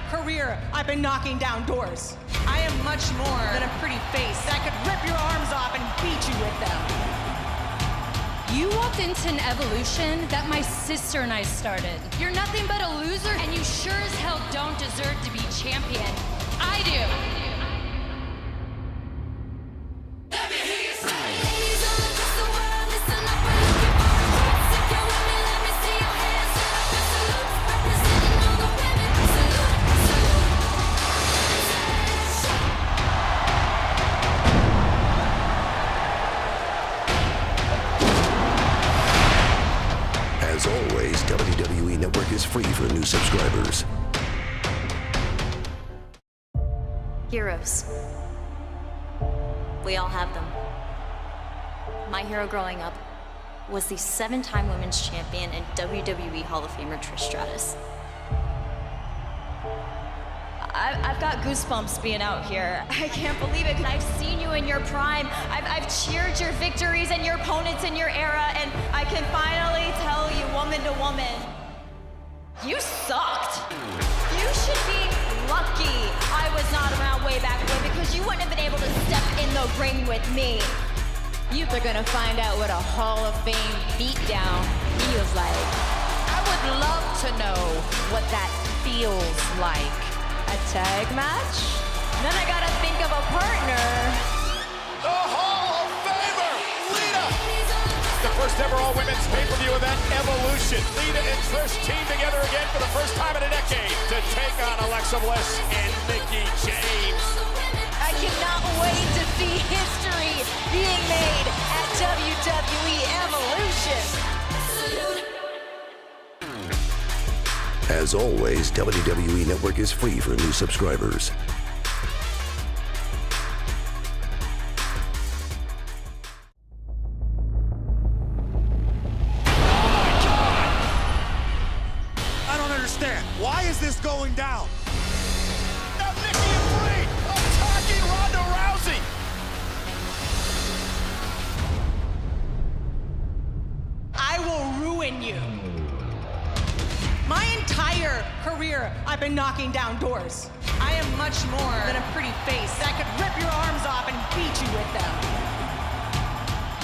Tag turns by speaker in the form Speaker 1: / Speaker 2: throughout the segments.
Speaker 1: career, I've been knocking down doors. I am much more than a pretty face that could rip your arms off and beat you with them.
Speaker 2: You walked into an evolution that my sister and I started. You're nothing but a loser, and you sure as hell don't deserve to be champion. I do.
Speaker 3: As always, WWE Network is free for new subscribers.
Speaker 4: Heroes. We all have them. My hero growing up was the 7-time women's champion and WWE Hall of Famer Trish Stratus. I've got goosebumps being out here. I can't believe it, because I've seen you in your prime. I've cheered your victories and your opponents in your era, and I can finally tell you, woman to woman, you sucked. You should be lucky I was not around way back when, because you wouldn't have been able to step in the ring with me. You're gonna find out what a Hall of Fame beatdown feels like.
Speaker 5: I would love to know what that feels like. A tag match?
Speaker 4: Then I gotta think of a partner.
Speaker 6: The Hall of Famer, Lita! The first ever all-women's pay-per-view event, Evolution. Lita and Trish team together again for the first time in a decade to take on Alexa Bliss and Mickie James.
Speaker 5: I cannot wait to see history being made at WWE Evolution.
Speaker 3: As always, WWE Network is free for new subscribers.
Speaker 6: I don't understand. Why is this going down? Now Nikki and Brie attacking Ronda Rousey.
Speaker 1: I will ruin you. My entire career, I've been knocking down doors. I am much more than a pretty face that could rip your arms off and beat you with them.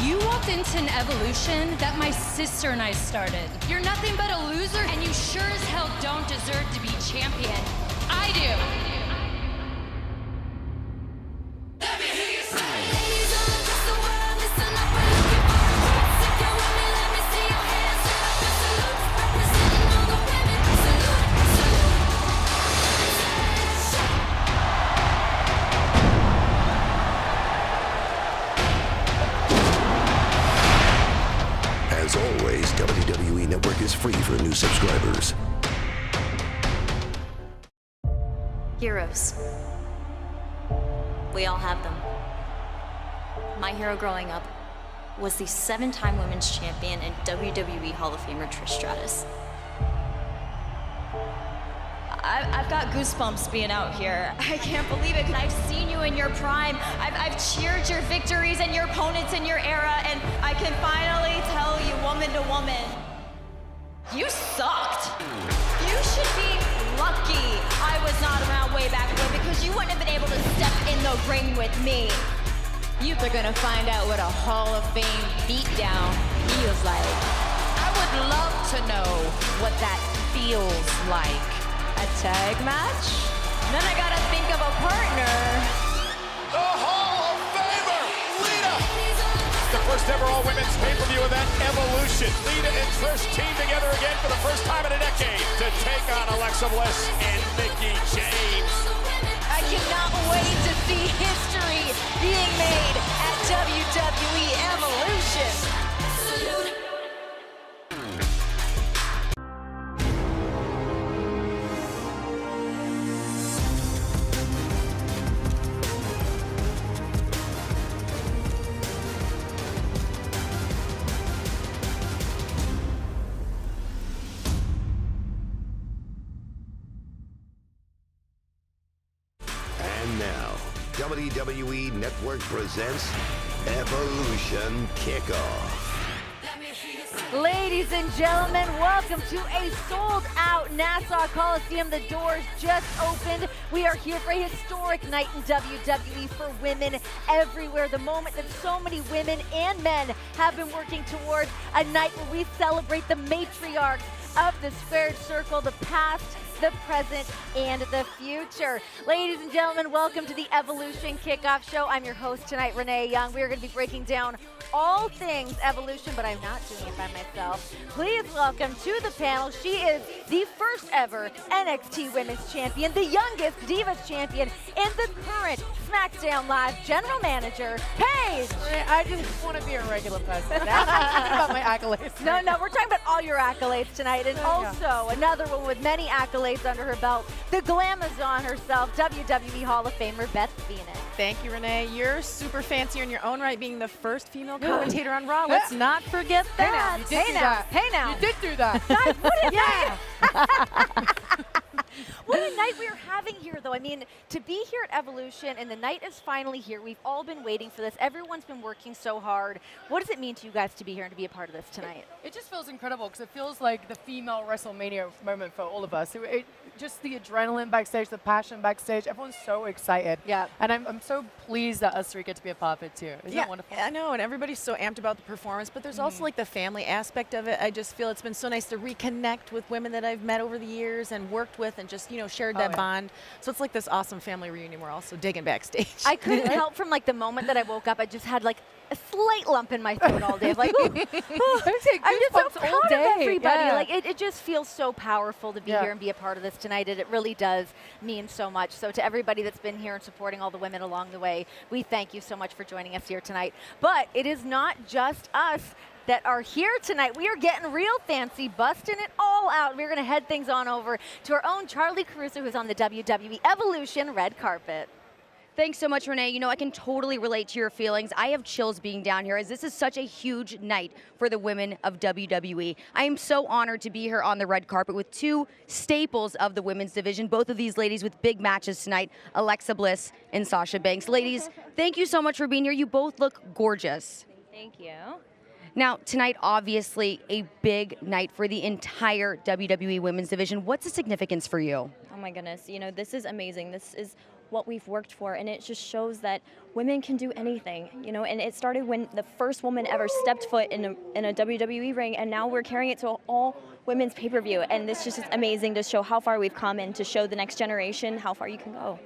Speaker 2: You walked into an evolution that my sister and I started. You're nothing but a loser, and you sure as hell don't deserve to be champion. I do.
Speaker 3: As always, WWE Network is free for new subscribers.
Speaker 4: Heroes. We all have them. My hero growing up was the 7-time women's champion and WWE Hall of Famer Trish Stratus. I've got goosebumps being out here. I can't believe it, because I've seen you in your prime. I've cheered your victories and your opponents in your era, and I can finally tell you, woman to woman, you sucked. You should be lucky I was not around way back when, because you wouldn't have been able to step in the ring with me. You're gonna find out what a Hall of Fame beatdown feels like.
Speaker 5: I would love to know what that feels like. A tag match?
Speaker 4: Then I gotta think of a partner.
Speaker 6: The Hall of Famer, Lita! The first ever all-women's pay-per-view event, Evolution. Lita and Trish team together again for the first time in a decade to take on Alexa Bliss and Mickie James.
Speaker 5: I cannot wait to see history being made at WWE Evolution.
Speaker 3: And now, WWE Network presents Evolution Kickoff.
Speaker 7: Let me hear you say
Speaker 5: Ladies and gentlemen, welcome to a sold-out Nassau Coliseum. The doors just opened. We are here for a historic night in WWE for women everywhere. The moment that so many women and men have been working towards a night where we celebrate the matriarchs of the squared circle, the past, the present, and the future. Ladies and gentlemen, welcome to the Evolution Kickoff Show. I'm your host tonight, Renee Young. We are going to be breaking down all things Evolution, but I'm not doing it by myself. Please welcome to the panel. She is the first ever NXT Women's Champion, the youngest Divas Champion, and the current SmackDown Live General Manager, Paige.
Speaker 7: I just want to be a regular person. That's about my accolades.
Speaker 5: No, we're talking about all your accolades tonight, and also another one with many accolades under her belt, the Glamazon herself, WWE Hall of Famer Beth Phoenix.
Speaker 7: Thank you, Renee. You're super fancy in your own right, being the first female commentator on Raw. Let's not forget that.
Speaker 5: Hey now.
Speaker 7: You did do that.
Speaker 5: Guys, what a night. What a night we are having here, though. I mean, to be here at Evolution, and the night is finally here. We've all been waiting for this. Everyone's been working so hard. What does it mean to you guys to be here and to be a part of this tonight?
Speaker 7: It just feels incredible because it feels like the female WrestleMania moment for all of us. Just the adrenaline backstage, the passion backstage. Everyone's so excited.
Speaker 5: Yeah.
Speaker 7: And I'm so pleased that us three get to be a part of it too. Isn't that wonderful?
Speaker 8: I know, and everybody's so amped about the performance, but there's also like the family aspect of it. I just feel it's been so nice to reconnect with women that I've met over the years and worked with and just, shared that bond. So it's like this awesome family reunion. We're also digging backstage.
Speaker 5: I couldn't help from like the moment that I woke up, I just had like a slight lump in my throat all day. Like, I'm just so proud of everybody.
Speaker 7: Yeah.
Speaker 5: Like, it just feels so powerful to be here and be a part of this tonight. And it really does mean so much. So to everybody that's been here and supporting all the women along the way, we thank you so much for joining us here tonight. But it is not just us that are here tonight. We are getting real fancy, busting it all out. We're going to head things on over to our own Charlie Caruso, who's on the WWE Evolution red carpet.
Speaker 9: Thanks so much, Renee. I can totally relate to your feelings. I have chills being down here as this is such a huge night for the women of WWE. I am so honored to be here on the red carpet with two staples of the women's division, both of these ladies with big matches tonight, Alexa Bliss and Sasha Banks. Ladies, thank you so much for being here. You both look gorgeous.
Speaker 4: Thank you.
Speaker 9: Now, tonight, obviously, a big night for the entire WWE women's division. What's the significance for you?
Speaker 4: Oh my goodness, this is amazing. This is what we've worked for, and it just shows that women can do anything, and it started when the first woman ever stepped foot in a WWE ring, and now we're carrying it to all women's pay-per-view, and this just is amazing to show how far we've come and to show the next generation how far you can go.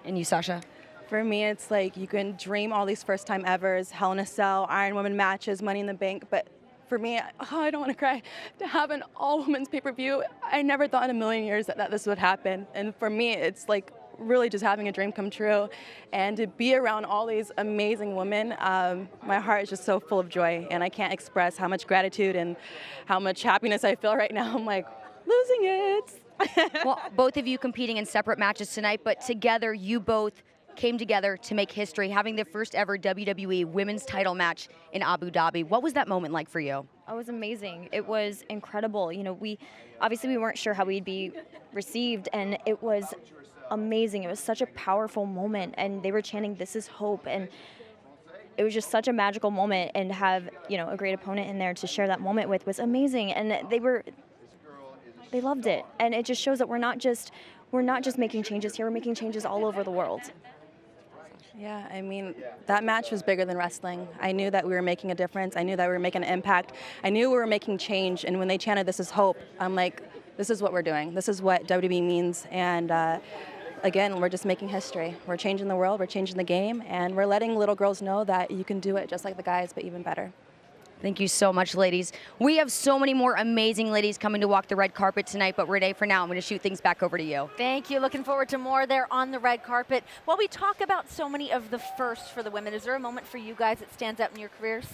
Speaker 9: And you, Sasha?
Speaker 10: For me, it's like you can dream all these first-time evers, Hell in a Cell, Iron Woman matches, Money in the Bank, but for me, I don't want to cry, to have an all-women's pay-per-view, I never thought in a million years that this would happen. And for me, it's like really just having a dream come true. And to be around all these amazing women, my heart is just so full of joy. And I can't express how much gratitude and how much happiness I feel right now. I'm like, losing it.
Speaker 9: Well, both of you competing in separate matches tonight, but together you both came together to make history, having the first ever WWE women's title match in Abu Dhabi. What was that moment like for you?
Speaker 4: It was amazing. It was incredible. We weren't sure how we'd be received, and it was amazing. It was such a powerful moment, and they were chanting, "This is hope," and it was just such a magical moment, and have, a great opponent in there to share that moment with was amazing. And they loved it. And it just shows that we're not just making changes here, we're making changes all over the world.
Speaker 10: Yeah, I mean, that match was bigger than wrestling. I knew that we were making a difference. I knew that we were making an impact. I knew we were making change. And when they chanted, "This is hope," I'm like, this is what we're doing. This is what WWE means. And again, we're just making history. We're changing the world, we're changing the game, and we're letting little girls know that you can do it just like the guys, but even better.
Speaker 9: Thank you so much, ladies. We have so many more amazing ladies coming to walk the red carpet tonight, but Renee, for now, I'm going to shoot things back over to you.
Speaker 5: Thank you. Looking forward to more there on the red carpet. While we talk about so many of the firsts for the women, is there a moment for you guys that stands out in your careers?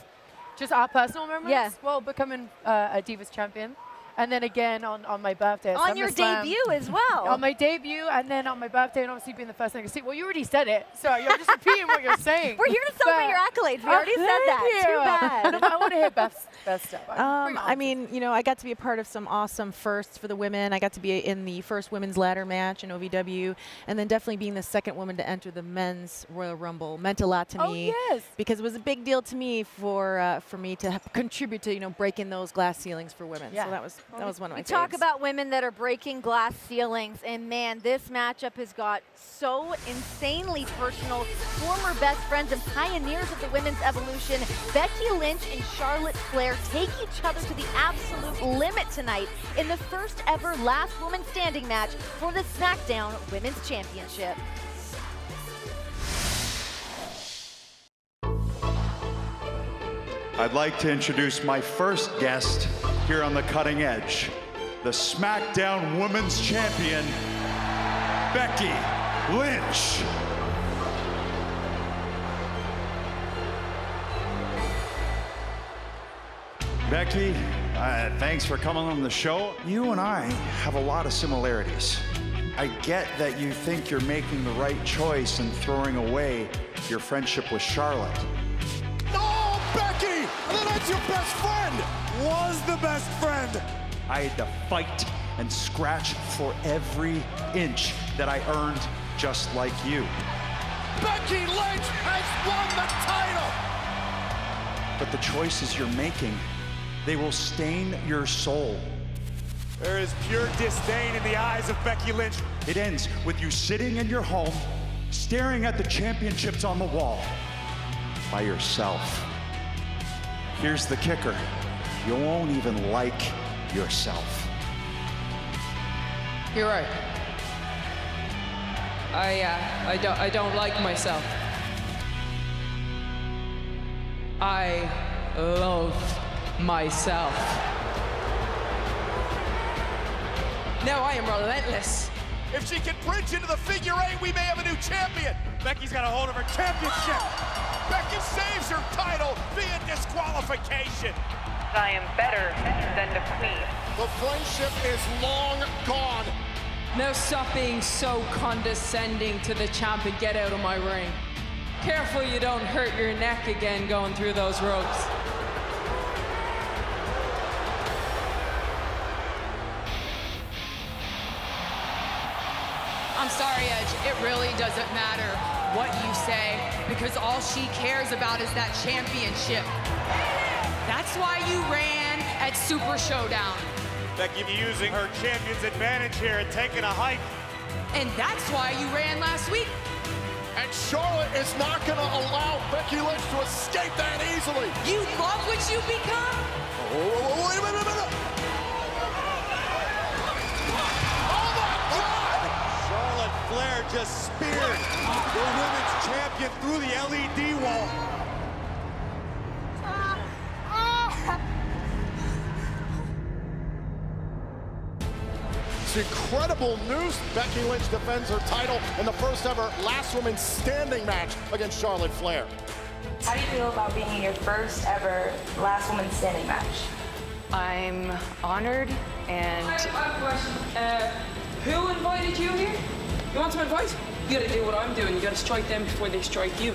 Speaker 7: Just our personal moments?
Speaker 5: Yeah.
Speaker 7: Well, becoming a Divas champion. and then again on my birthday. at
Speaker 5: On your
Speaker 7: SummerSlam.
Speaker 5: debut as well.
Speaker 7: On my debut, and then on my birthday, and obviously being the first thing to see. Well, you already said it, so you're just repeating what you're saying.
Speaker 5: We're here to celebrate your accolades. We already said that. Too bad.
Speaker 7: No, I want to hear Beth's stuff.
Speaker 8: I mean, you know, I got to be a part of some awesome firsts for the women. I got to be in the first women's ladder match in OVW, and then definitely being the second woman to enter the men's Royal Rumble meant a lot to me.
Speaker 7: yes.
Speaker 8: Because it was a big deal to me for me to contribute to, you know, breaking those glass ceilings for women.
Speaker 7: Yeah.
Speaker 8: So that was one of my
Speaker 5: We talk
Speaker 8: faves.
Speaker 5: about women that are breaking glass ceilings, and man, this matchup has got so insanely personal. Former best friends and pioneers of the women's evolution, Becky Lynch and Charlotte Flair take each other to the absolute limit tonight in the first ever last woman standing match for the SmackDown Women's Championship.
Speaker 11: I'd like to introduce my first guest here on The Cutting Edge, the SmackDown Women's Champion, Becky Lynch. Becky, thanks for coming on the show. You and I have a lot of similarities. I get that you think you're making the right choice and throwing away your friendship with Charlotte.
Speaker 6: Oh, Becky! That's your best friend! Was the best friend!
Speaker 11: I had to fight and scratch for every inch that I earned, just like you.
Speaker 6: Becky Lynch has won the title!
Speaker 11: But the choices you're making, they will stain your soul.
Speaker 6: There is pure disdain in the eyes of Becky Lynch.
Speaker 11: It ends with you sitting in your home, staring at the championships on the wall by yourself. Here's the kicker. You won't even like yourself.
Speaker 12: You're right. I don't like myself. I loathe myself. Now I am relentless.
Speaker 6: If she can bridge into the figure eight, we may have a new champion. Becky's got a hold of her championship. Becky saves her title via disqualification.
Speaker 13: I am better than the queen.
Speaker 6: The friendship is long gone.
Speaker 12: Now stop being so condescending to the champ and get out of my ring. Careful you don't hurt your neck again going through those ropes.
Speaker 14: I'm sorry, Edge. It really doesn't matter what you say because all she cares about is that championship. That's why you ran at Super Showdown.
Speaker 6: Becky using her champion's advantage here and taking a hike.
Speaker 14: And that's why you ran last week.
Speaker 6: And Charlotte is not going to allow Becky Lynch to escape that easily.
Speaker 14: You love what you become?
Speaker 6: Oh, wait a minute. Oh, my God! Charlotte Flair just speared the women's champion through the LED wall. It's incredible news. Becky Lynch defends her title in the first ever last woman standing match against Charlotte Flair.
Speaker 13: How do you feel about being in your first ever last woman standing match?
Speaker 14: I'm honored and...
Speaker 12: I have a question. Who invited you here? You want some advice? You gotta do what I'm doing. You gotta strike them before they strike you.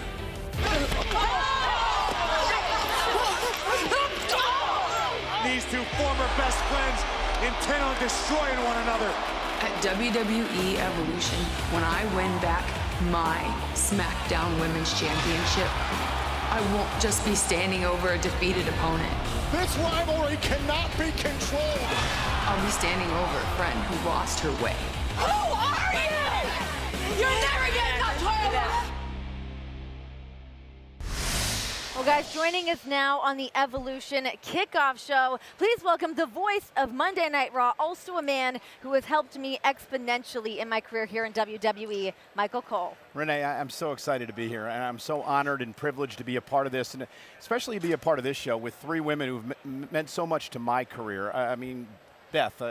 Speaker 6: These two former best friends intent on destroying one another.
Speaker 14: At WWE Evolution, when I win back my SmackDown Women's Championship, I won't just be standing over a defeated opponent.
Speaker 6: This rivalry cannot be controlled.
Speaker 14: I'll be standing over a friend who lost her way.
Speaker 13: Who are you? You're never getting that title!
Speaker 5: Well, guys, joining us now on the Evolution Kickoff Show, please welcome the voice of Monday Night Raw, also a man who has helped me exponentially in my career here in WWE, Michael Cole.
Speaker 15: Renee, I'm so excited to be here, and I'm so honored and privileged to be a part of this, and especially to be a part of this show with three women who've meant so much to my career. I mean, Beth,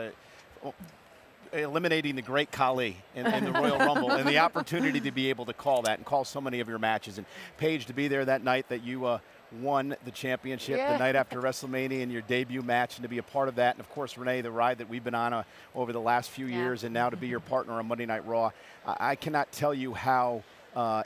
Speaker 15: eliminating the great Khali in the Royal Rumble, and the opportunity to be able to call that and call so many of your matches, and Paige to be there that night that you won the championship the night after WrestleMania in your debut match, and to be a part of that. And, of course, Renee, the ride that we've been on over the last few years, and now to be your partner on Monday Night Raw. I cannot tell you how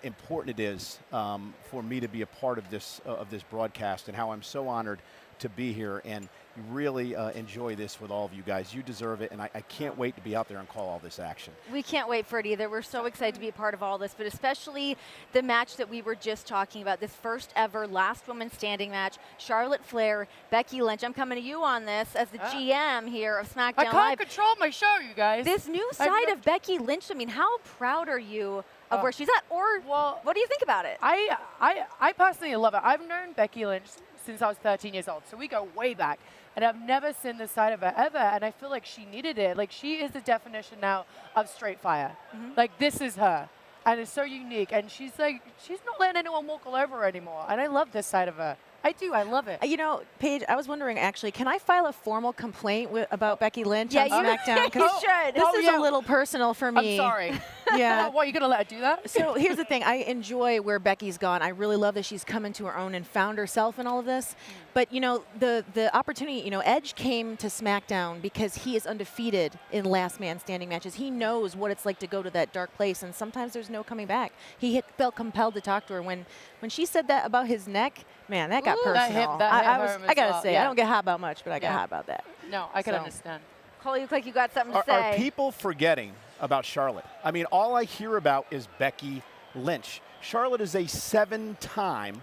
Speaker 15: important it is for me to be a part of this broadcast, and how I'm so honored to be here and really enjoy this with all of you guys. You deserve it, and I can't wait to be out there and call all this action.
Speaker 5: We can't wait for it either. We're so excited to be a part of all this, but especially the match that we were just talking about, this first ever last woman standing match, Charlotte Flair, Becky Lynch. I'm coming to you on this as the GM here of SmackDown Live.
Speaker 7: I can't control my show, you guys.
Speaker 5: This new side of Becky Lynch, I mean, how proud are you of where she's at? Or what do you think about it?
Speaker 7: I personally love it. I've known Becky Lynch since I was 13 years old, so we go way back. And I've never seen this side of her ever, and I feel like she needed it. Like, she is the definition now of straight fire. Like, this is her. And it's so unique. And she's like, she's not letting anyone walk all over her anymore. And I love this side of her. I do. I love it.
Speaker 8: You know, Paige, I was wondering, actually, can I file a formal complaint about Becky Lynch
Speaker 5: Yeah,
Speaker 8: on
Speaker 5: you
Speaker 8: SmackDown?
Speaker 5: you should.
Speaker 8: This is a little personal for me.
Speaker 7: I'm sorry.
Speaker 8: Yeah.
Speaker 7: What, you going to let her do that?
Speaker 8: So here's the thing. I enjoy where Becky's gone. I really love that she's come into her own and found herself in all of this. But, you know, the opportunity, you know, Edge came to SmackDown because he is undefeated in last man standing matches. He knows what it's like to go to that dark place, and sometimes there's no coming back. He felt compelled to talk to her. When she said that about his neck, man, that got personal. I got to say, I don't get hot about much, but I got hot about that.
Speaker 7: No, I can understand.
Speaker 5: Cole, you look like you got something to say.
Speaker 15: Are people forgetting about Charlotte? I mean, all I hear about is Becky Lynch. Charlotte is a 7-time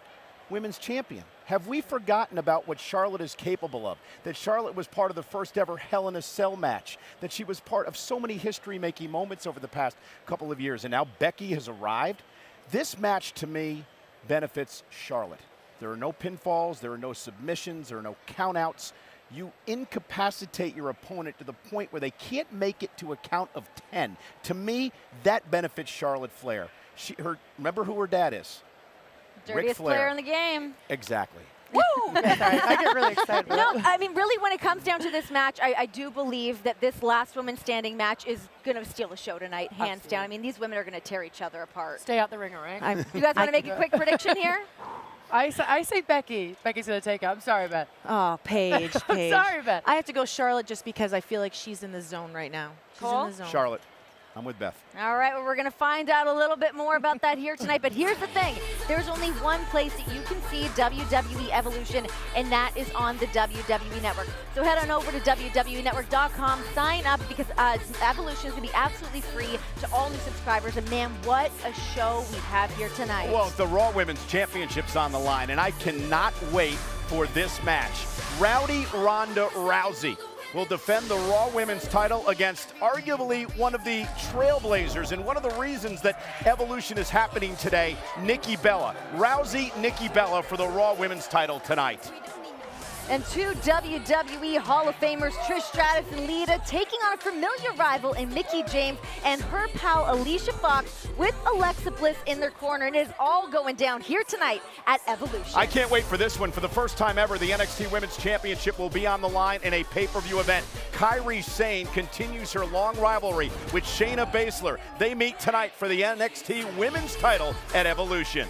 Speaker 15: women's champion. Have we forgotten about what Charlotte is capable of? That Charlotte was part of the first ever Hell in a Cell match, that she was part of so many history-making moments over the past couple of years, and now Becky has arrived. This match, to me, benefits Charlotte. There are no pinfalls, there are no submissions, there are no countouts. You incapacitate your opponent to the point where they can't make it to a count of 10. To me, that benefits Charlotte Flair. Remember who her dad is?
Speaker 5: Dirtiest player in the game.
Speaker 15: Exactly.
Speaker 5: Woo!
Speaker 7: Sorry, I get really excited.
Speaker 5: No, I mean, really, when it comes down to this match, I do believe that this last woman standing match is going to steal the show tonight, hands down. I mean, these women are going to tear each other apart.
Speaker 7: Stay out the ring, all right?
Speaker 5: You guys want to make a quick prediction here?
Speaker 7: I say Becky. Becky's going to take it. I'm sorry, Beth.
Speaker 8: Oh, Paige.
Speaker 7: I'm sorry, Beth.
Speaker 8: I have to go Charlotte just because I feel like she's in the zone right now. She's in the zone.
Speaker 15: Charlotte. I'm with Beth.
Speaker 5: All right, well, we're going to find out a little bit more about that here tonight. But here's the thing. There's only one place that you can see WWE Evolution, and that is on the WWE Network. So head on over to WWENetwork.com, sign up, because Evolution is going to be absolutely free to all new subscribers. And, man, what a show we have here tonight.
Speaker 15: Well, the Raw Women's Championship's on the line, and I cannot wait for this match. Rowdy Ronda Rousey will defend the Raw Women's title against arguably one of the trailblazers and one of the reasons that Evolution is happening today, Nikki Bella. Rousey, Nikki Bella for the Raw Women's title tonight.
Speaker 5: And two WWE Hall of Famers, Trish Stratus and Lita, taking on a familiar rival in Mickie James and her pal Alicia Fox with Alexa Bliss in their corner. And it is all going down here tonight at Evolution.
Speaker 15: I can't wait for this one. For the first time ever, the NXT Women's Championship will be on the line in a pay-per-view event. Kairi Sane continues her long rivalry with Shayna Baszler. They meet tonight for the NXT Women's title at Evolution.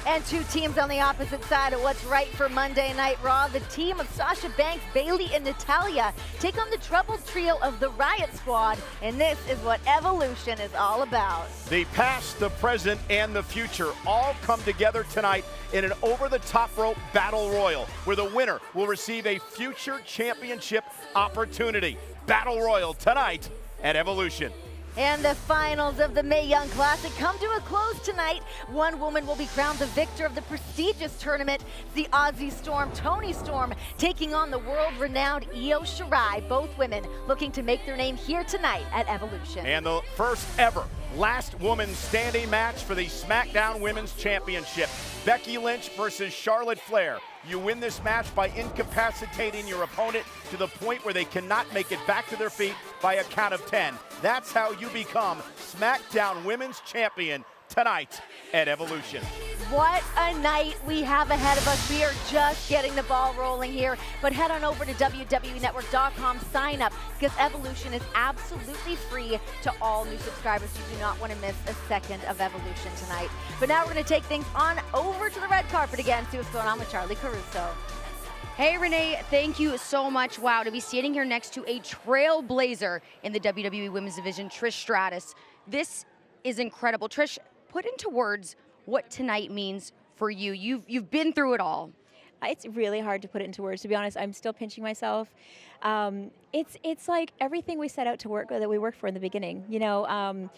Speaker 5: And two teams on the opposite side of what's right for Monday Night Raw. The team of Sasha Banks, Bayley, and Natalya take on the troubled trio of the Riot Squad. And this is what Evolution is all about.
Speaker 15: The past, the present, and the future all come together tonight in an over-the-top rope battle royal, where the winner will receive a future championship opportunity. Battle Royal tonight at Evolution.
Speaker 5: And the finals of the Mae Young Classic come to a close tonight. One woman will be crowned the victor of the prestigious tournament, the Aussie Storm, Toni Storm, taking on the world-renowned Io Shirai. Both women looking to make their name here tonight at Evolution.
Speaker 15: And the first ever last woman standing match for the SmackDown Women's Championship. Becky Lynch versus Charlotte Flair. You win this match by incapacitating your opponent to the point where they cannot make it back to their feet by a count of 10. That's how you become SmackDown Women's Champion tonight at Evolution.
Speaker 5: What a night we have ahead of us. We are just getting the ball rolling here, but head on over to WWENetwork.com, sign up, because Evolution is absolutely free to all new subscribers. You do not want to miss a second of Evolution tonight. But now we're going to take things on over to the red carpet again, see what's going on with Charlie Caruso.
Speaker 9: Hey, Renee, thank you so much. Wow, to be standing here next to a trailblazer in the WWE Women's Division, Trish Stratus. This is incredible. Trish, put into words what tonight means for you. You've been through it all.
Speaker 16: It's really hard to put it into words. To be honest, I'm still pinching myself. It's like everything we set out to work that we worked for in the beginning. You know,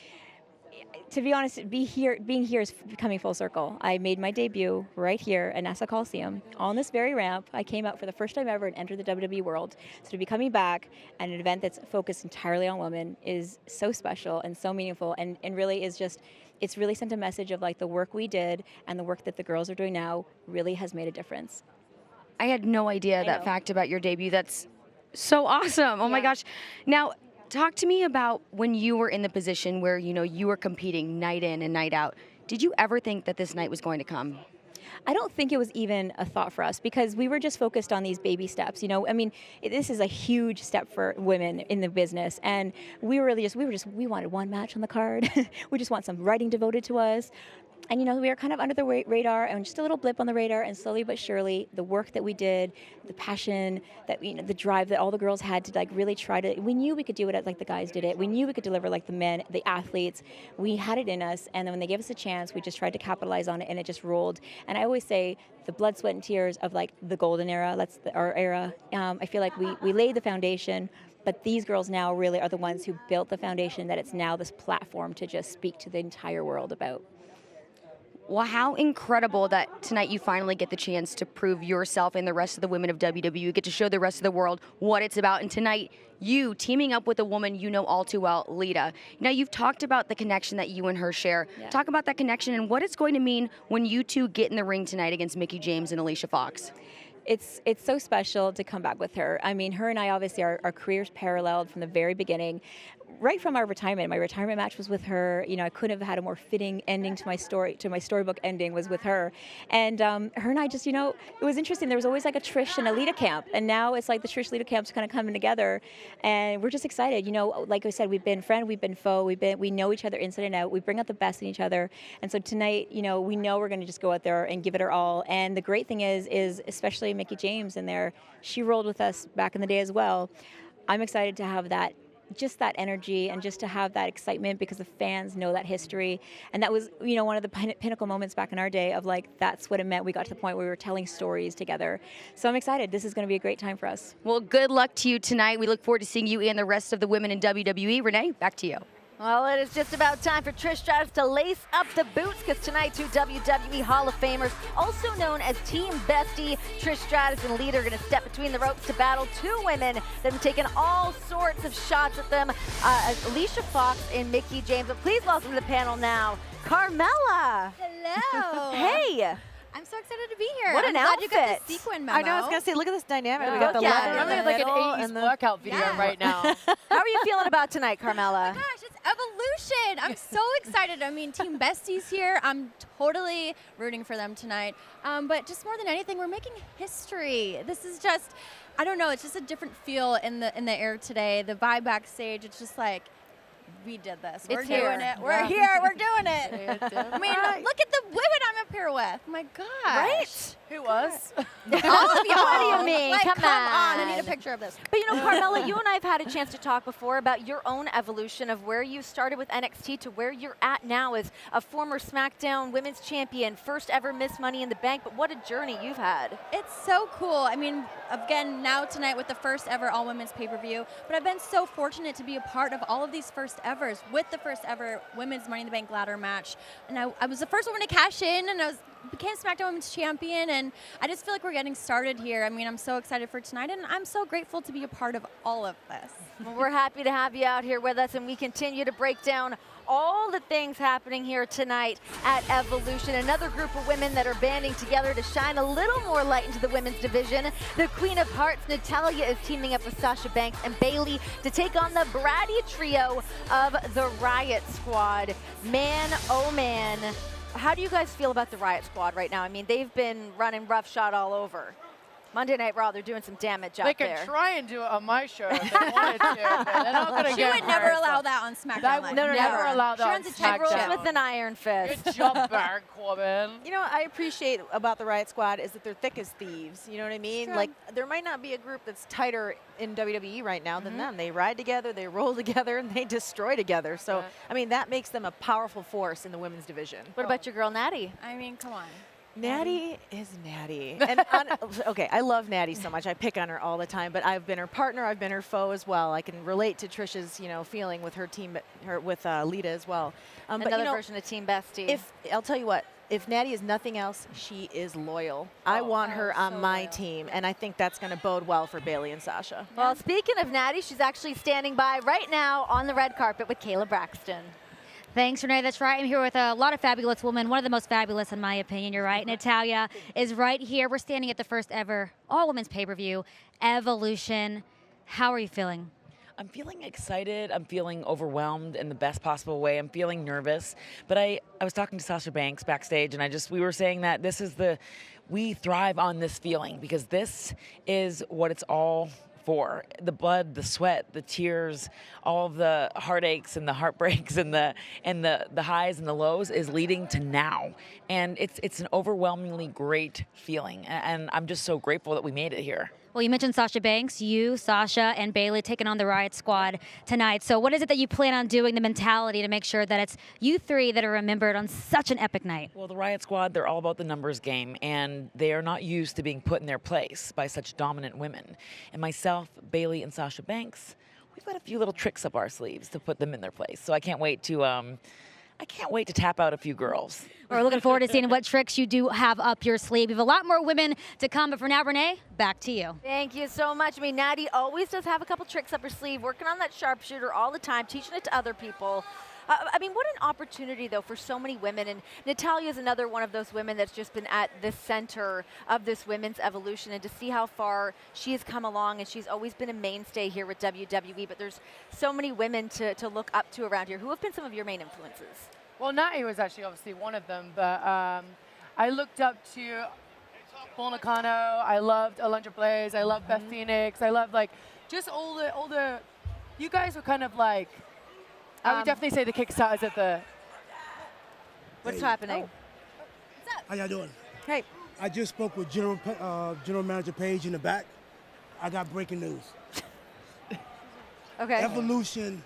Speaker 16: to be honest, being here is coming full circle. I made my debut right here at Nassau Coliseum on this very ramp. I came out for the first time ever and entered the WWE world. So to be coming back at an event that's focused entirely on women is so special and so meaningful, and really is just, it's really sent a message of like the work we did and the work that the girls are doing now really has made a difference.
Speaker 9: I had no idea that fact about your debut. That's so awesome. Oh my gosh. Now, talk to me about when you were in the position where, you know, you were competing night in and night out. Did you ever think that this night was going to come?
Speaker 16: I don't think it was even a thought for us because we were just focused on these baby steps. You know, I mean, this is a huge step for women in the business, and we wanted one match on the card. We just want some writing devoted to us. And, you know, we were kind of under the radar and just a little blip on the radar, and slowly but surely, the work that we did, the passion, that, you know, the drive that all the girls had to like really try to, we knew we could do it like the guys did it. We knew we could deliver like the men, the athletes. We had it in us, and then when they gave us a chance, we just tried to capitalize on it, and it just rolled. And I always say the blood, sweat, and tears of like the golden era, our era. I feel like we laid the foundation, but these girls now really are the ones who built the foundation that it's now this platform to just speak to the entire world about.
Speaker 9: Well, how incredible that tonight you finally get the chance to prove yourself and the rest of the women of WWE, get to show the rest of the world what it's about. And tonight, you teaming up with a woman you know all too well, Lita. Now, you've talked about the connection that you and her share. Yeah. Talk about that connection and what it's going to mean when you two get in the ring tonight against Mickie James and Alicia Fox.
Speaker 16: It's so special to come back with her. I mean, her and I, obviously, our careers paralleled from the very beginning. Right from our retirement, my retirement match was with her. You know, I couldn't have had a more fitting ending to my storybook ending was with her. And her and I just, you know, it was interesting. There was always like a Trish and a Lita camp, and now it's like the Trish Lita camps kind of coming together, and we're just excited. You know, like I said, we've been friend, we've been foe, we know each other inside and out. We bring out the best in each other, and so tonight, you know, we know we're going to just go out there and give it our all. And the great thing is especially Mickie James in there, she rolled with us back in the day as well. I'm excited to have that. Just that energy and just to have that excitement because the fans know that history. And that was, you know, one of the pinnacle moments back in our day of like, that's what it meant. We got to the point where we were telling stories together. So I'm excited. This is going to be a great time for us.
Speaker 9: Well, good luck to you tonight. We look forward to seeing you and the rest of the women in WWE. Renee, back to you.
Speaker 5: Well, it is just about time for Trish Stratus to lace up the boots because tonight 2 WWE Hall of Famers, also known as Team Bestie, Trish Stratus and Lita, are going to step between the ropes to battle 2 women that have taken all sorts of shots at them, Alicia Fox and Mickie James. But please welcome to the panel now, Carmella.
Speaker 17: Hello.
Speaker 5: Hey.
Speaker 17: I'm so excited to be here.
Speaker 5: What an outfit.
Speaker 17: You got the sequin memo.
Speaker 8: I know, I was going to say, look at this dynamic.
Speaker 5: Yeah.
Speaker 8: We got the leather in
Speaker 7: I'm
Speaker 8: the
Speaker 7: like
Speaker 8: middle
Speaker 7: an 80s
Speaker 8: and the
Speaker 7: workout video right now.
Speaker 5: How are you feeling about tonight, Carmella?
Speaker 17: Oh my gosh, it's Evolution. I'm so excited. I mean, Team Bestie's here. I'm totally rooting for them tonight. But just more than anything, we're making history. This is just, I don't know, it's just a different feel in the air today. The vibe backstage, it's just like, we did this. We're doing it. We're here. We're doing it. I mean, look at the women I'm up here with. My gosh.
Speaker 5: Right?
Speaker 7: Who was?
Speaker 17: All of y'all.
Speaker 5: What do you mean?
Speaker 17: Like,
Speaker 5: Come
Speaker 17: come
Speaker 5: on.
Speaker 17: on. I need a picture of this.
Speaker 5: But you know, Carmella, you and I have had a chance to talk before about your own evolution of where you started with NXT to where you're at now as a former SmackDown Women's Champion, first ever Miss Money in the Bank. But what a journey you've had.
Speaker 17: It's so cool. I mean, again, now tonight with the first ever all women's pay-per-view, but I've been so fortunate to be a part of all of these first evers with the first ever Women's Money in the Bank ladder match. And I was the first woman to cash in, and I became SmackDown Women's Champion, and I just feel like we're getting started here. I mean, I'm so excited for tonight, and I'm so grateful to be a part of all of this.
Speaker 5: Well, we're happy to have you out here with us, and we continue to break down all the things happening here tonight at Evolution. Another group of women that are banding together to shine a little more light into the women's division. The Queen of Hearts, Natalya, is teaming up with Sasha Banks and Bayley to take on the bratty trio of the Riot Squad. Man, oh man. How do you guys feel about the Riot Squad right now? I mean, they've been running roughshod all over. Monday Night Raw, they're doing some damage out there.
Speaker 7: They can try and do it on my show if they wanted to, but they're not going to
Speaker 17: She
Speaker 7: get
Speaker 17: would never allow that on SmackDown
Speaker 7: That
Speaker 17: Live.
Speaker 7: would never allow that on
Speaker 5: She runs a
Speaker 7: SmackDown.
Speaker 5: with an iron fist.
Speaker 7: Good job, Baron Corbin.
Speaker 8: You know what I appreciate about the Riot Squad is that they're thick as thieves. You know what I mean?
Speaker 17: True.
Speaker 8: Like, there might not be a group that's tighter in WWE right now than them. They ride together, they roll together, and they destroy together. So, I mean, that makes them a powerful force in the women's division.
Speaker 5: What about your girl, Natty?
Speaker 17: I mean, come on.
Speaker 8: Natty is Natty. And okay, I love Natty so much. I pick on her all the time, but I've been her partner, I've been her foe as well. I can relate to Trish's, feeling with her team, with Lita as well.
Speaker 5: Another version of Team Bestie.
Speaker 8: I'll tell you what, if Natty is nothing else, she is loyal. I want her on my team, and I think that's going to bode well for Bayley and Sasha.
Speaker 5: Well, speaking of Natty, she's actually standing by right now on the red carpet with Kayla Braxton.
Speaker 18: Thanks, Renee. That's right. I'm here with a lot of fabulous women. One of the most fabulous, in my opinion. You're right. Natalya is right here. We're standing at the first ever all-women's pay-per-view, Evolution. How are you feeling?
Speaker 19: I'm feeling excited. I'm feeling overwhelmed in the best possible way. I'm feeling nervous. But I was talking to Sasha Banks backstage, and we were saying that we thrive on this feeling because this is what it's all for. The blood, the sweat, the tears, all of the heartaches and the heartbreaks and the highs and the lows is leading to now. And it's an overwhelmingly great feeling. And I'm just so grateful that we made it here.
Speaker 18: Well, you mentioned Sasha Banks. You, Sasha, and Bayley taking on the Riot Squad tonight. So what is it that you plan on doing, the mentality to make sure that it's you three that are remembered on such an epic night?
Speaker 19: Well, the Riot Squad, they're all about the numbers game, and they are not used to being put in their place by such dominant women. And myself, Bayley, and Sasha Banks, we've got a few little tricks up our sleeves to put them in their place. So I can't wait to tap out a few girls.
Speaker 18: We're looking forward to seeing what tricks you do have up your sleeve. We have a lot more women to come, but for now, Renee, back to you.
Speaker 5: Thank you so much. I mean, Natty always does have a couple tricks up her sleeve, working on that sharpshooter all the time, teaching it to other people. I mean, what an opportunity, though, for so many women. And Natalya is another one of those women that's just been at the center of this women's evolution. And to see how far she has come along, and she's always been a mainstay here with WWE. But there's so many women to look up to around here. Who have been some of your main influences?
Speaker 7: Well, Natty was actually obviously one of them, but I looked up to Bull Nakano. I loved Alundra Blaze. I loved Beth Phoenix. I loved just all the. You guys were kind of like. I would definitely say the Kickstarters at the.
Speaker 5: What's happening?
Speaker 20: How y'all doing?
Speaker 8: Hey.
Speaker 20: I just spoke with General Manager Paige in the back. I got breaking news.
Speaker 5: Okay.
Speaker 20: Evolution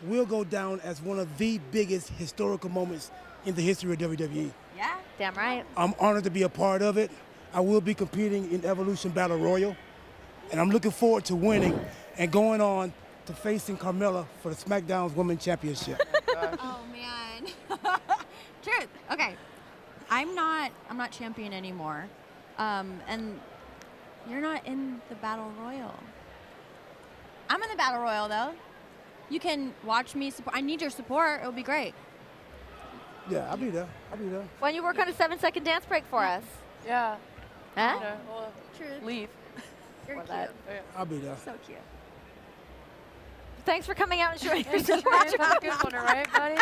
Speaker 20: will go down as one of the biggest historical moments in the history of WWE.
Speaker 5: Yeah, damn right.
Speaker 20: I'm honored to be a part of it. I will be competing in Evolution Battle Royal, and I'm looking forward to winning and going on to facing Carmella for the SmackDown's Women's Championship.
Speaker 17: Oh man. Truth. Okay. I'm not champion anymore. And you're not in the Battle Royal. I'm in the Battle Royal though. You can watch me support. I need your support. It would be great.
Speaker 20: Yeah, I'll be there.
Speaker 5: Why don't you work on a 7-second dance break for us?
Speaker 7: Yeah.
Speaker 5: Huh?
Speaker 17: Truth.
Speaker 7: Leave.
Speaker 17: You're cute.
Speaker 20: I'll be there.
Speaker 17: So cute.
Speaker 5: Thanks for coming out and showing your
Speaker 7: Good one, right, buddy?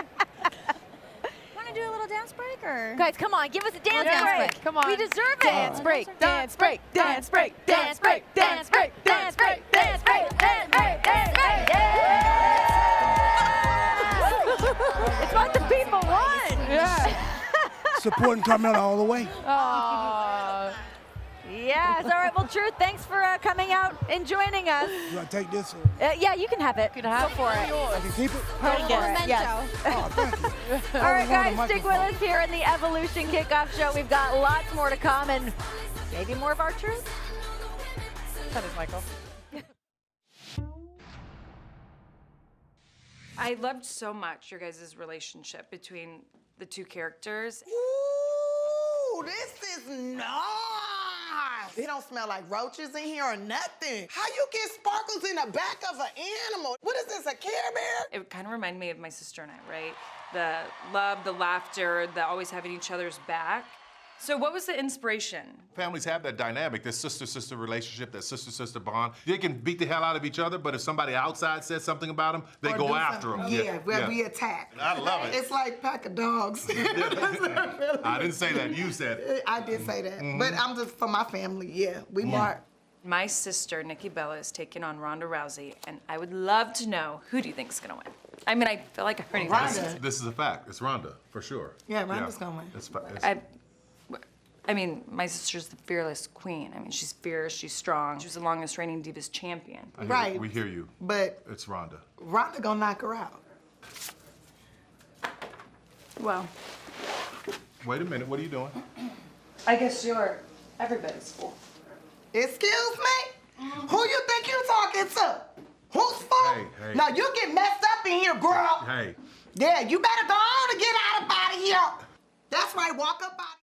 Speaker 17: Want to do a little dance break or?
Speaker 5: Guys, come on, give us a dance break.
Speaker 7: Come on.
Speaker 5: We deserve it.
Speaker 8: Dance break, dance break, dance break, dance break, dance break, dance break, dance break, dance break, dance break.
Speaker 5: It's what the people want.
Speaker 7: Yeah.
Speaker 20: Supporting Carmella all the way.
Speaker 7: Aww.
Speaker 5: Yes. All right. Well, Truth, thanks for coming out and joining us.
Speaker 20: Do I take this?
Speaker 5: Yeah, you can have it.
Speaker 7: You can have
Speaker 5: Go for it.
Speaker 20: I can keep it?
Speaker 5: Go for it. Yes.
Speaker 20: Oh, thank you.
Speaker 5: All right, guys, stick with us here in the Evolution Kickoff Show. We've got lots more to come and maybe more of our Truth.
Speaker 7: That is Michael.
Speaker 21: I loved so much your guys' relationship between the two characters.
Speaker 22: Ooh, this is nice.
Speaker 1: gosh. It don't smell like roaches in here or nothing. How you get sparkles in the back of an animal? What is this, a Care Bear?
Speaker 21: It kind of reminded me of my sister and I, right? The love, the laughter, the always having each other's back. So what was the inspiration?
Speaker 22: Families have that dynamic, that sister-sister relationship, that sister-sister bond. They can beat the hell out of each other, but if somebody outside says something about them, they go after them.
Speaker 1: Yeah, we attack.
Speaker 22: I love it.
Speaker 1: It's like pack of dogs.
Speaker 22: I didn't say that, you said it.
Speaker 1: I did say that, but I'm just for my family, yeah. We mark.
Speaker 21: My sister, Nikki Bella, is taking on Ronda Rousey, and I would love to know, who do you think is gonna win? I mean, I feel like I already
Speaker 22: This is a fact. It's Ronda, for sure.
Speaker 1: Yeah, Ronda's gonna win.
Speaker 21: I mean, my sister's the fearless queen. I mean, she's fierce, she's strong. She was the longest reigning Divas champion.
Speaker 1: Right.
Speaker 22: We hear you.
Speaker 1: But
Speaker 22: it's Ronda.
Speaker 1: Ronda gonna knock her out.
Speaker 21: Well.
Speaker 22: Wait a minute, what are you doing?
Speaker 21: I guess you're everybody's fool.
Speaker 1: Excuse me? Who you think you're talking to? Who's fool?
Speaker 22: Hey.
Speaker 1: Now you get messed up in here, girl.
Speaker 22: Hey.
Speaker 1: Yeah, you better go on and get out of here. That's right, walk up out.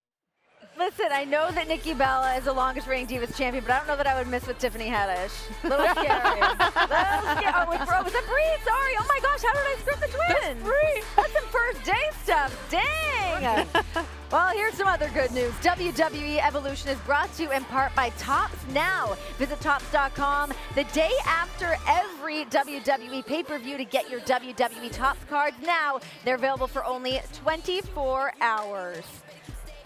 Speaker 5: Listen, I know that Nikki Bella is the longest reigning Divas champion, but I don't know that I would mess with Tiffany Haddish. Little scary. Oh, was that Brie? Sorry. Oh my gosh, how did I screw up the twins? Brie. That's some first day stuff. Dang. Well, here's some other good news. WWE Evolution is brought to you in part by Topps Now. Visit Topps.com the day after every WWE pay-per-view to get your WWE Topps cards now. They're available for only 24 hours.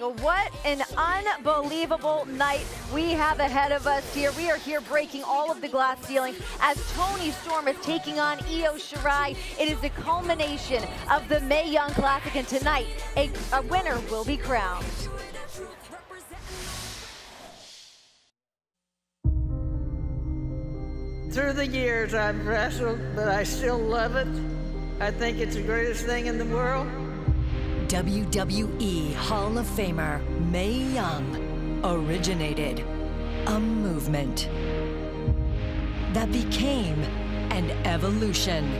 Speaker 5: Well, what an unbelievable night we have ahead of us here. We are here breaking all of the glass ceilings as Toni Storm is taking on Io Shirai. It is the culmination of the Mae Young Classic, and tonight a winner will be crowned.
Speaker 23: Through the years I've wrestled, but I still love it. I think it's the greatest thing in the world.
Speaker 24: WWE Hall of Famer Mae Young originated a movement that became an evolution.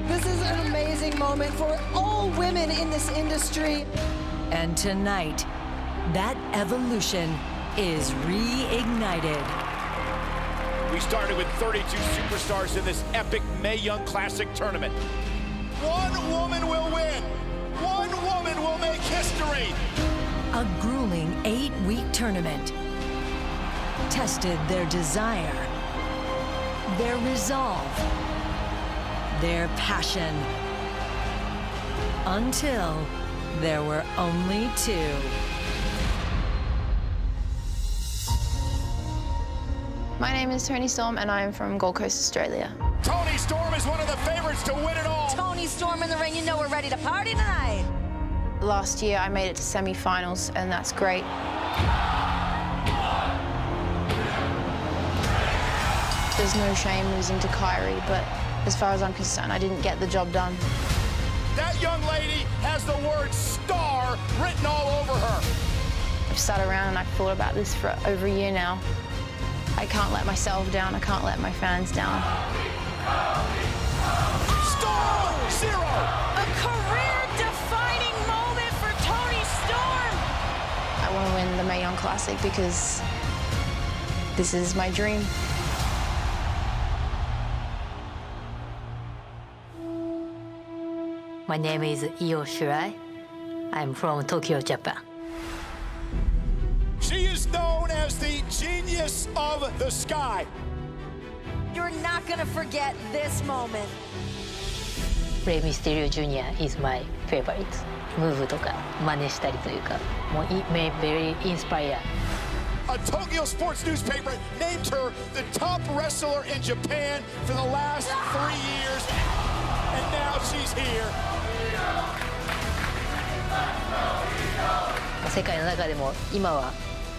Speaker 25: This is an amazing moment for all women in this industry.
Speaker 24: And tonight, that evolution is reignited.
Speaker 6: We started with 32 superstars in this epic Mae Young Classic tournament. One woman will win. One woman will make history.
Speaker 24: A grueling 8-week tournament tested their desire, their resolve, their passion, until there were only two.
Speaker 26: My name is Toni Storm and I am from Gold Coast, Australia.
Speaker 6: Toni Storm is one of the favorites to win it all.
Speaker 5: Toni Storm in the ring, you know we're ready to party tonight.
Speaker 26: Last year I made it to semi-finals and that's great. There's no shame losing to Kyrie, but as far as I'm concerned, I didn't get the job done.
Speaker 6: That young lady has the word star written all over her.
Speaker 26: I've sat around and I've thought about this for over a year now. I can't let myself down, I can't let my fans down.
Speaker 6: Storm Zero!
Speaker 25: A career-defining moment for Toni Storm!
Speaker 26: I want to win the Mae Young Classic because this is my dream.
Speaker 27: My name is Io Shirai. I'm from Tokyo, Japan.
Speaker 6: She is known as the genius of the sky.
Speaker 5: You're not gonna forget this moment.
Speaker 27: Rey Mysterio Jr. is my favorite. ムーブとか真似したりというか、もうvery inspired.
Speaker 6: A Tokyo sports newspaper named her the top wrestler in Japan for the last 3 years, and now she's here.
Speaker 27: 世界の中でも今は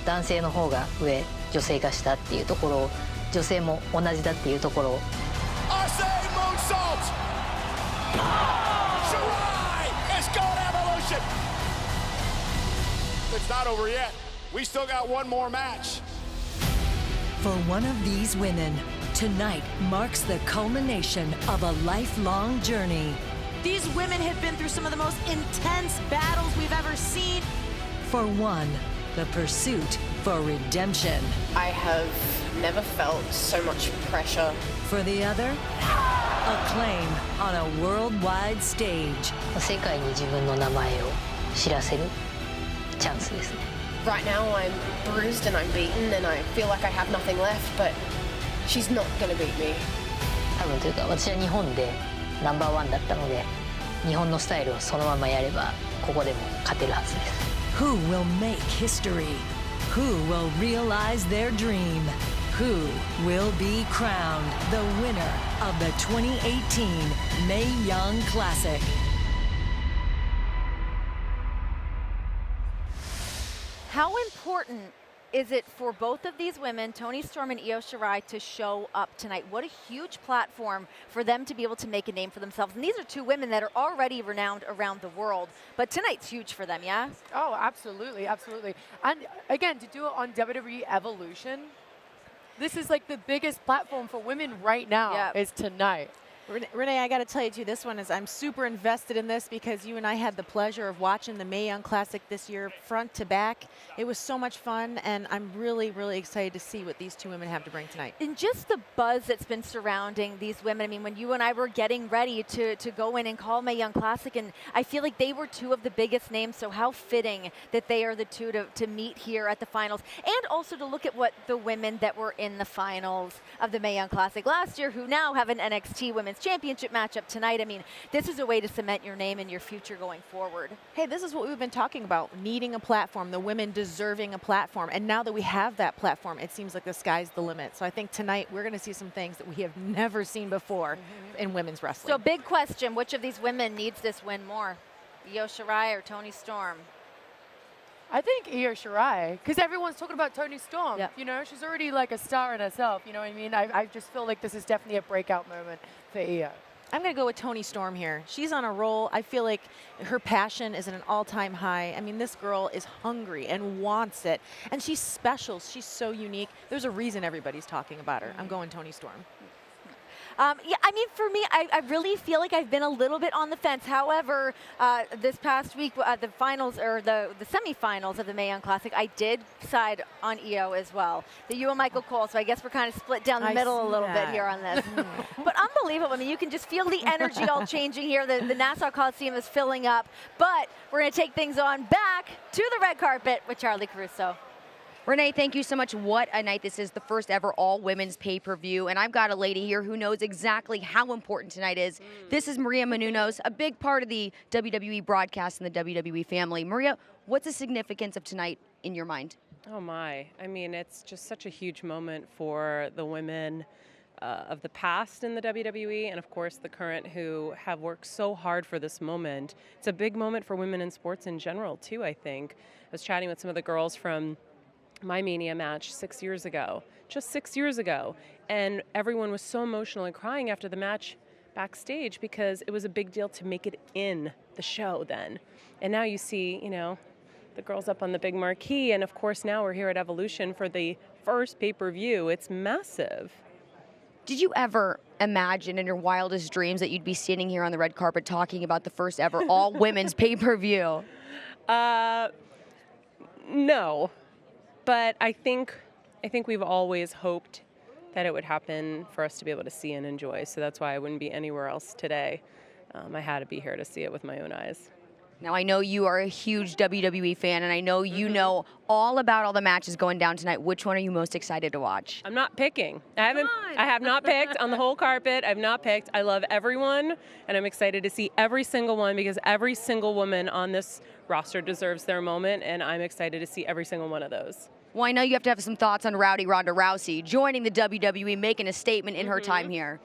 Speaker 27: 男性の方が上、女性化したっていうところを、女性も同じだっていうところを。
Speaker 6: Asai moonsault! Shirai has gone evolution! It's not over yet. We still got one more match.
Speaker 24: For one of these women, tonight marks the culmination of a lifelong journey.
Speaker 8: These women have been through some of the most intense battles we've ever seen.
Speaker 24: For one, the pursuit for redemption.
Speaker 2: I have never felt so much pressure.
Speaker 24: For the other, acclaim on a worldwide stage.
Speaker 27: 世界に自分の名前を知らせるチャンスですね。
Speaker 2: Right now I'm bruised and I'm beaten and I feel like I have nothing left, but she's not gonna beat me.
Speaker 27: 多分というか私は日本でナンバーワンだったので、日本のスタイルをそのままやればここでも勝てるはずです。
Speaker 24: Who will make history? Who will realize their dream? Who will be crowned the winner of the 2018 Mae Young Classic?
Speaker 5: How important is it for both of these women, Toni Storm and Io Shirai, to show up tonight? What a huge platform for them to be able to make a name for themselves. And these are two women that are already renowned around the world. But tonight's huge for them, yeah?
Speaker 7: Oh, absolutely, absolutely. And again, to do it on WWE Evolution, this is like the biggest platform for women right now is tonight.
Speaker 8: Renee, I got to tell you too, this one is, I'm super invested in this because you and I had the pleasure of watching the Mae Young Classic this year front to back. It was so much fun, and I'm really, really excited to see what these two women have to bring tonight.
Speaker 5: And just the buzz that's been surrounding these women. I mean, when you and I were getting ready to go in and call Mae Young Classic, and I feel like they were two of the biggest names, so how fitting that they are the two to meet here at the finals. And also to look at what the women that were in the finals of the Mae Young Classic last year, who now have an NXT Women's Championship matchup tonight. I mean, this is a way to cement your name and your future going forward.
Speaker 8: Hey, this is what we've been talking about, needing a platform, the women deserving a platform. And now that we have that platform, it seems like the sky's the limit. So I think tonight we're going to see some things that we have never seen before in women's wrestling.
Speaker 5: So big question, which of these women needs this win more? Io Shirai or Toni Storm?
Speaker 7: I think Io Shirai, because everyone's talking about Toni Storm.
Speaker 5: Yep.
Speaker 7: You know, she's already like a star in herself. You know what I mean? I just feel like this is definitely a breakout moment for Io.
Speaker 8: I'm going to go with Toni Storm here. She's on a roll. I feel like her passion is at an all-time high. I mean, this girl is hungry and wants it. And she's special. She's so unique. There's a reason everybody's talking about her. I'm going Toni Storm.
Speaker 5: Yeah, I mean, for me, I really feel like I've been a little bit on the fence. However, this past week, the finals or the semifinals of the Mae Young Classic, I did side on Io as well. You and Michael Cole, so I guess we're kind of split down the middle a little bit here on this. But unbelievable. I mean, you can just feel the energy all changing here. The Nassau Coliseum is filling up. But we're going to take things on back to the red carpet with Charlie Caruso.
Speaker 9: Renee, thank you so much. What a night this is, the first ever all-women's pay-per-view. And I've got a lady here who knows exactly how important tonight is. This is Maria Menounos, a big part of the WWE broadcast and the WWE family. Maria, what's the significance of tonight in your mind?
Speaker 3: Oh my, I mean, it's just such a huge moment for the women of the past in the WWE and of course the current who have worked so hard for this moment. It's a big moment for women in sports in general too, I think. I was chatting with some of the girls from my Mania match 6 years ago, just 6 years ago, and everyone was so emotional and crying after the match backstage because it was a big deal to make it in the show then. And now you see, you know, the girls up on the big marquee, and of course now we're here at Evolution for the first pay-per-view. It's massive.
Speaker 9: Did you ever imagine in your wildest dreams that you'd be standing here on the red carpet talking about the first ever all-women's pay-per-view?
Speaker 3: No. But I think we've always hoped that it would happen for us to be able to see and enjoy. So that's why I wouldn't be anywhere else today. I had to be here to see it with my own eyes.
Speaker 9: Now, I know you are a huge WWE fan, and I know you know all about all the matches going down tonight. Which one are you most excited to watch?
Speaker 3: I'm not picking. I have not picked on the whole carpet. I've not picked. I love everyone, and I'm excited to see every single one because every single woman on this roster deserves their moment, and I'm excited to see every single one of those.
Speaker 9: Well, I know you have to have some thoughts on Rowdy Ronda Rousey joining the WWE, making a statement in her time here.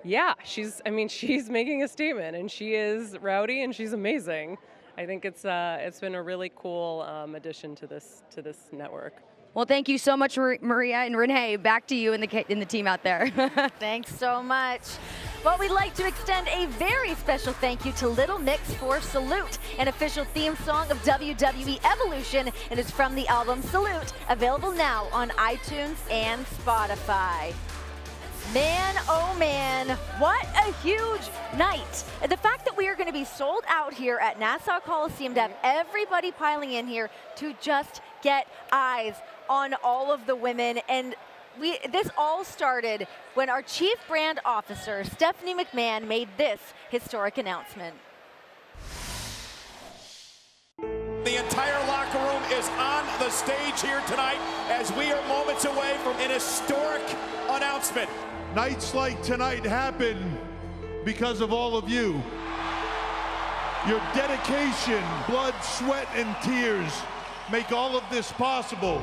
Speaker 3: Yeah, she's making a statement, and she is rowdy, and she's amazing. I think it's been a really cool addition to this network.
Speaker 9: Well, thank you so much, Maria and Renee. Back to you in the team out there.
Speaker 5: Thanks so much. Well, we'd like to extend a very special thank you to Little Mix for Salute, an official theme song of WWE Evolution. It is from the album Salute, available now on iTunes and Spotify. Man, oh man, what a huge night. The fact that we are going to be sold out here at Nassau Coliseum, to have everybody piling in here to just get eyes on all of the women. And this all started when our Chief Brand Officer, Stephanie McMahon, made this historic announcement.
Speaker 6: The entire locker room is on the stage here tonight as we are moments away from an historic announcement.
Speaker 4: Nights like tonight happen because of all of you. Your dedication, blood, sweat, and tears make all of this possible.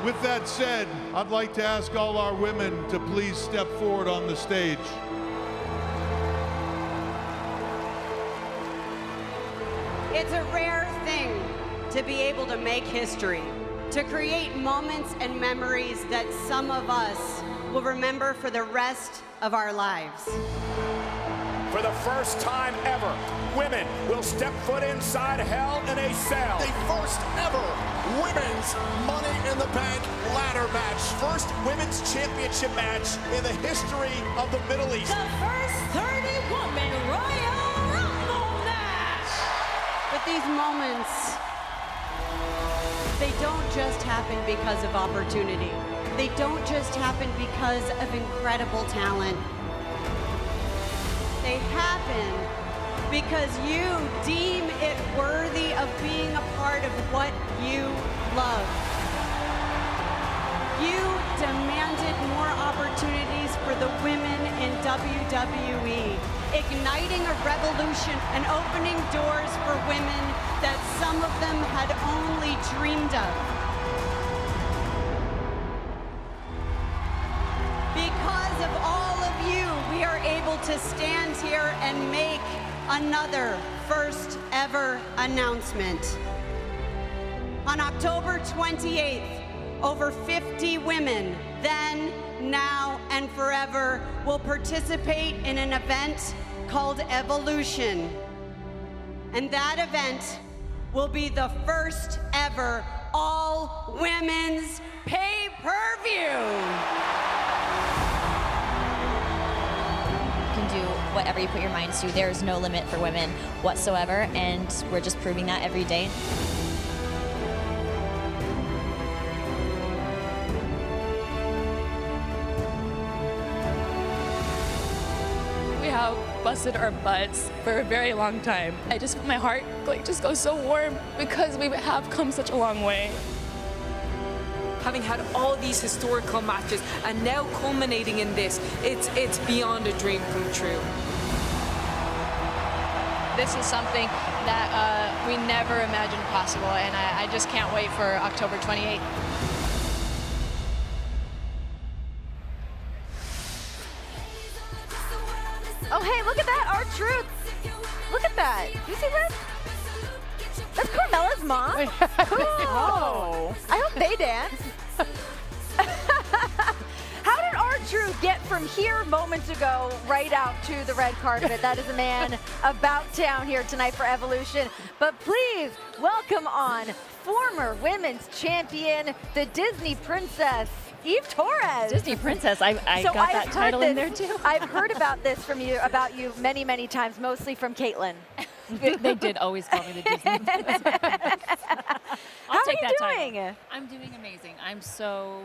Speaker 4: With that said, I'd like to ask all our women to please step forward on the stage.
Speaker 10: It's a rare thing to be able to make history, to create moments and memories that some of us will remember for the rest of our lives.
Speaker 6: For the first time ever, women will step foot inside Hell in a Cell.
Speaker 11: The first ever women's Money in the Bank ladder match.
Speaker 6: First women's championship match in the history of the Middle East.
Speaker 24: The first 30-woman Royal Rumble match.
Speaker 10: But these moments, they don't just happen because of opportunity. They don't just happen because of incredible talent. They happen because you deem it worthy of being a part of what you love. You demanded more opportunities for the women in WWE, igniting a revolution and opening doors for women that some of them had only dreamed of. Because of all of you, we are able to stand here and make another first ever announcement. On October 28th, over 50 women, then, now, and forever, will participate in an event called Evolution. And that event will be the first ever all women's pay-per-view.
Speaker 12: Do whatever you put your minds to. There's no limit for women whatsoever, and we're just proving that every day.
Speaker 13: We have busted our butts for a very long time. My heart just goes so warm because we have come such a long way.
Speaker 14: Having had all these historical matches and now culminating in this, it's beyond a dream come true.
Speaker 15: This is something that we never imagined possible, and I just can't wait for October 28th.
Speaker 5: Oh, hey, look at that, R-Truth. Look at that. Do you see this? That's Carmella's mom. Cool.
Speaker 7: Oh.
Speaker 5: I hope they dance. How did R-Truth get from here moments ago right out to the red carpet? That is a man about town here tonight for Evolution. But please welcome on former women's champion, the Disney princess, Eve Torres.
Speaker 16: Disney princess. I got that title in there too.
Speaker 5: I've heard about you many, many times, mostly from Caitlin.
Speaker 28: They did always call me the Disney princess.
Speaker 5: How are you doing?
Speaker 28: I'm doing amazing. I'm so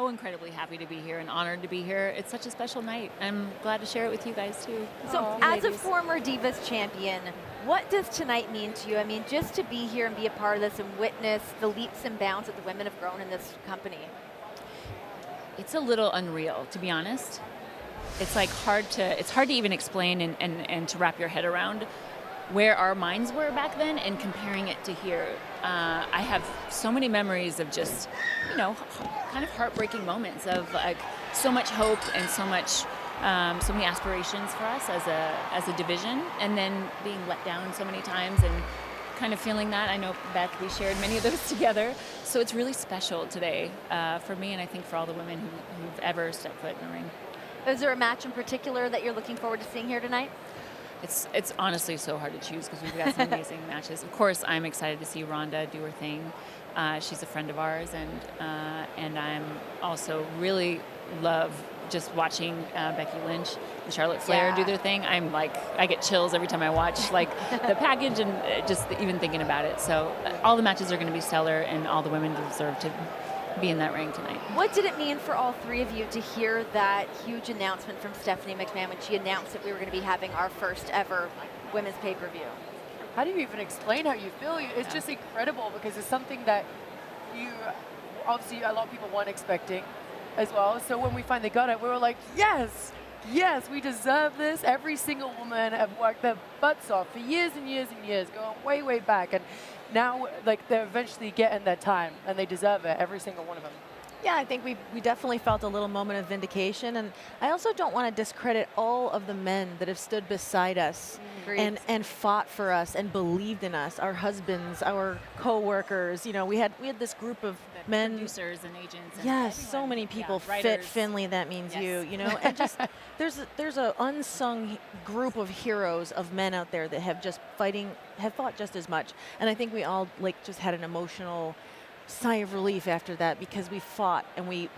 Speaker 28: incredibly happy to be here and honored to be here. It's such a special night. I'm glad to share it with you guys too.
Speaker 5: So as a former Divas champion, what does tonight mean to you? I mean, just to be here and be a part of this and witness the leaps and bounds that the women have grown in this company.
Speaker 28: It's a little unreal, to be honest. It's hard to even explain and to wrap your head around where our minds were back then and comparing it to here. I have so many memories of just, kind of heartbreaking moments of so much hope and so many aspirations for us as a division, and then being let down so many times and kind of feeling that. I know, Beth, we shared many of those together. So it's really special today for me, and I think for all the women who've ever stepped foot in the ring.
Speaker 5: Is there a match in particular that you're looking forward to seeing here tonight?
Speaker 28: It's honestly so hard to choose because we've got some amazing matches. Of course, I'm excited to see Ronda do her thing. She's a friend of ours, and I'm also really love just watching Becky Lynch and Charlotte Flair do their thing. I'm like, I get chills every time I watch like the package and just even thinking about it. So all the matches are going to be stellar, and all the women deserve to be in that ring tonight.
Speaker 5: What did it mean for all three of you to hear that huge announcement from Stephanie McMahon when she announced that we were going to be having our first ever women's pay-per-view?
Speaker 7: How do you even explain how you feel? It's just incredible because it's something that you, obviously a lot of people weren't expecting as well. So when we finally got it, we were like, yes, yes, we deserve this. Every single woman have worked their butts off for years and years and years, going way, way back. And now, like, they're eventually getting their time, and they deserve it, every single one of them.
Speaker 8: Yeah, I think we definitely felt a little moment of vindication, and I also don't want to discredit all of the men that have stood beside us and fought for us and believed in us. Our husbands, our co-workers. You know, we had this group of men,
Speaker 28: producers and agents. And
Speaker 8: yes, so many people. Fit Finley, that means you know, and just there's a unsung group of heroes of men out there that have fought just as much, and I think we all like just had an emotional sigh of relief after that because we fought and we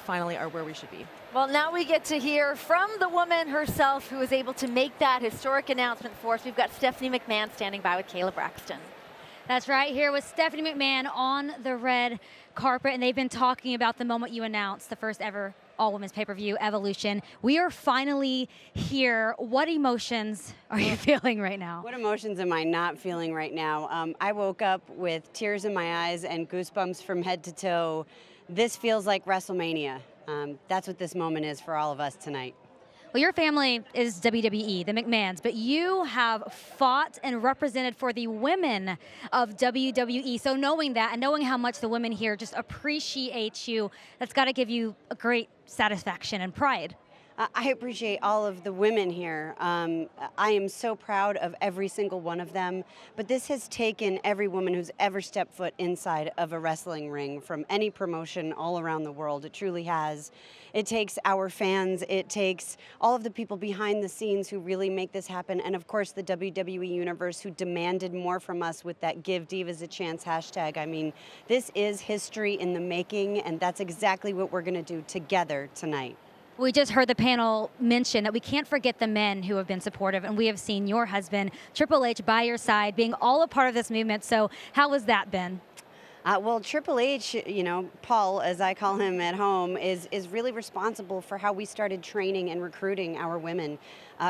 Speaker 8: finally are where we should be.
Speaker 5: Well, now we get to hear from the woman herself who was able to make that historic announcement for us. We've got Stephanie McMahon standing by with Kayla Braxton.
Speaker 9: That's right, here with Stephanie McMahon on the red carpet, and they've been talking about the moment you announced the first ever all-women's pay-per-view, Evolution. We are finally here. What emotions are you feeling right now?
Speaker 1: What emotions am I not feeling right now? I woke up with tears in my eyes and goosebumps from head to toe. This feels like WrestleMania. That's what this moment is for all of us tonight.
Speaker 9: Well, your family is WWE, the McMahons, but you have fought and represented for the women of WWE. So knowing that and knowing how much the women here just appreciate you, that's got to give you a great satisfaction and pride.
Speaker 1: I appreciate all of the women here. I am so proud of every single one of them, but this has taken every woman who's ever stepped foot inside of a wrestling ring from any promotion all around the world. It truly has. It takes our fans, it takes all of the people behind the scenes who really make this happen, and of course the WWE Universe who demanded more from us with that Give Divas a Chance hashtag. I mean, this is history in the making, and that's exactly what we're going to do together tonight.
Speaker 9: We just heard the panel mention that we can't forget the men who have been supportive, and we have seen your husband, Triple H, by your side, being all a part of this movement. So how has that been?
Speaker 1: Well, Triple H, you know, Paul, as I call him at home, is really responsible for how we started training and recruiting our women,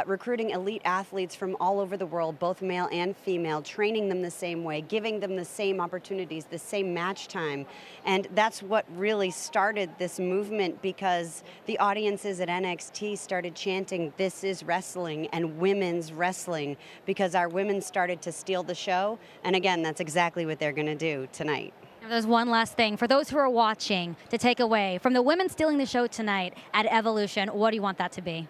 Speaker 1: recruiting elite athletes from all over the world, both male and female, training them the same way, giving them the same opportunities, the same match time. And that's what really started this movement, because the audiences at NXT started chanting, "This is wrestling," and women's wrestling, because our women started to steal the show. And again, that's exactly what they're going to do tonight.
Speaker 9: There's one last thing. For those who are watching, to take away from the women stealing the show tonight at Evolution, what do you want that to be?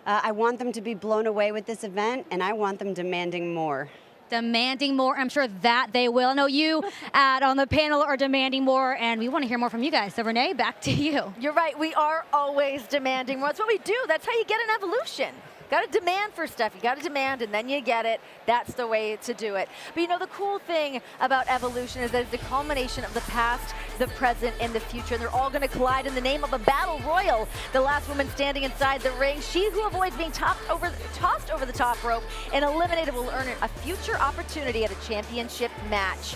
Speaker 1: I want them to be blown away with this event, and I want them demanding more.
Speaker 9: Demanding more. I'm sure that they will. I know you on the panel are demanding more, and we want to hear more from you guys. So Renee, back to you.
Speaker 5: You're right. We are always demanding more. That's what we do. That's how you get an evolution. Got to demand for stuff. You got to demand, and then you get it. That's the way to do it. But you know, the cool thing about Evolution is that it's the culmination of the past, the present, and the future. And they're all going to collide in the name of a battle royal. The last woman standing inside the ring, she who avoids being tossed over the top rope and eliminated, will earn a future opportunity at a championship match.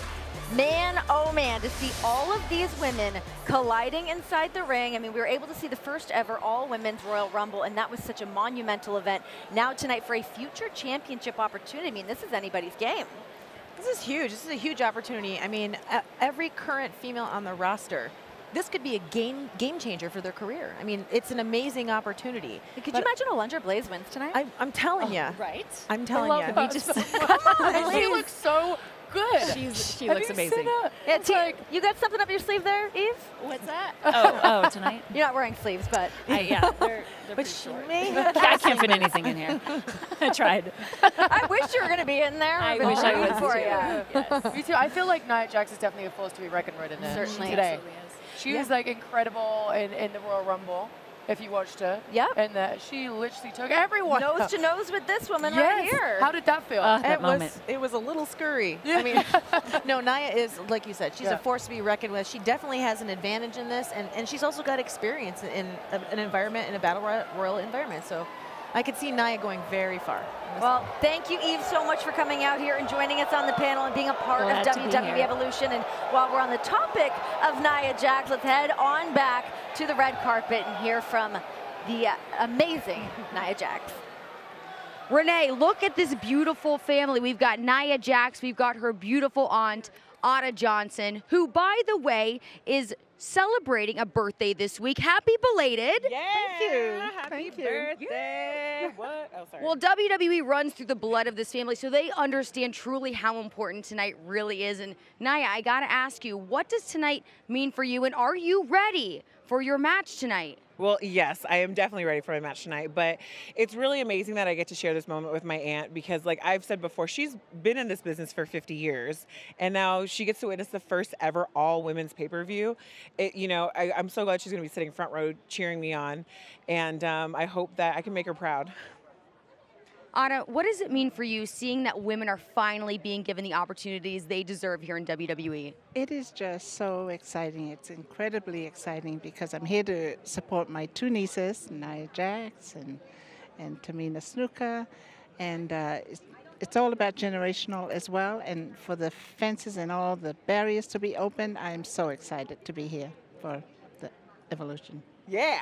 Speaker 5: Man, oh man, to see all of these women colliding inside the ring. I mean, we were able to see the first ever all-women's Royal Rumble, and that was such a monumental event. Now tonight for a future championship opportunity. I mean, this is anybody's game.
Speaker 8: This is huge. This is a huge opportunity. I mean, every current female on the roster, this could be a game changer for their career. I mean, it's an amazing opportunity.
Speaker 5: Could you imagine Alundra Blaze wins tonight?
Speaker 8: I'm telling you.
Speaker 5: Right?
Speaker 8: I'm telling you.
Speaker 5: Come on, she looks so good.
Speaker 28: She looks amazing.
Speaker 5: Yeah, you got something up your sleeve there, Eve?
Speaker 28: What's that? Oh, tonight?
Speaker 5: You're not wearing sleeves, but
Speaker 28: yeah, they're pretty short. I can't fit anything in here. I tried.
Speaker 5: I wish you were going to be in there.
Speaker 28: I wish I was
Speaker 5: for
Speaker 28: too.
Speaker 5: you.
Speaker 7: Yes. Me too. I feel like Nia Jax is definitely a force to be reckoned with in this
Speaker 5: Certainly.
Speaker 7: today. She was like incredible in the Royal Rumble. if you watched her.
Speaker 5: Yep.
Speaker 7: And she literally took everyone.
Speaker 5: Nose to nose with this woman
Speaker 7: Yes.
Speaker 5: right here.
Speaker 7: How did that feel?
Speaker 8: It was a little scurry. I mean, no, Nia is, like you said, she's a force to be reckoned with. She definitely has an advantage in this, and she's also got experience in an environment, in a battle royal environment. So I could see Nia going very far.
Speaker 5: Well, thank you, Eve, so much for coming out here and joining us on the panel and being a part
Speaker 8: Glad
Speaker 5: of
Speaker 8: to be
Speaker 5: WWE
Speaker 8: here.
Speaker 5: Evolution. And while we're on the topic of Nia Jax, let's head on back to the red carpet and hear from the amazing Nia Jax.
Speaker 9: Renee, look at this beautiful family. We've got Nia Jax, we've got her beautiful aunt, Ada Johnson, who, by the way, is celebrating a birthday this week. Happy belated.
Speaker 17: Yeah.
Speaker 5: Thank you.
Speaker 17: Happy birthday. What? Oh, sorry.
Speaker 9: Well, WWE runs through the blood of this family, so they understand truly how important tonight really is. And Nia, I gotta ask you, what does tonight mean for you, and are you ready for your match tonight?
Speaker 17: Well, yes, I am definitely ready for my match tonight, but it's really amazing that I get to share this moment with my aunt because, like I've said before, she's been in this business for 50 years, and now she gets to witness the first ever all-women's pay-per-view. I'm so glad she's going to be sitting front row cheering me on, and I hope that I can make her proud.
Speaker 9: Ada, what does it mean for you seeing that women are finally being given the opportunities they deserve here in WWE?
Speaker 18: It is just so exciting. It's incredibly exciting because I'm here to support my two nieces, Nia Jax and Tamina Snuka. And it's all about generational as well. And for the fences and all the barriers to be open, I am so excited to be here for the Evolution.
Speaker 17: Yeah.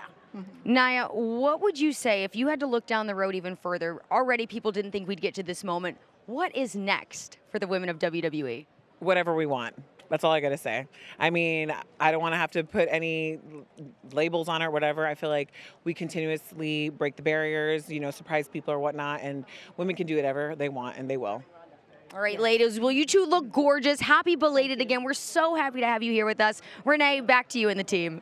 Speaker 9: Nia, what would you say if you had to look down the road even further? Already people didn't think we'd get to this moment. What is next for the women of WWE?
Speaker 17: Whatever we want. That's all I got to say. I mean, I don't want to have to put any labels on it or whatever. I feel like we continuously break the barriers, surprise people or whatnot, and women can do whatever they want, and they will.
Speaker 9: All right, ladies, well, you two look gorgeous. Happy belated again. We're so happy to have you here with us. Renee, back to you and the team.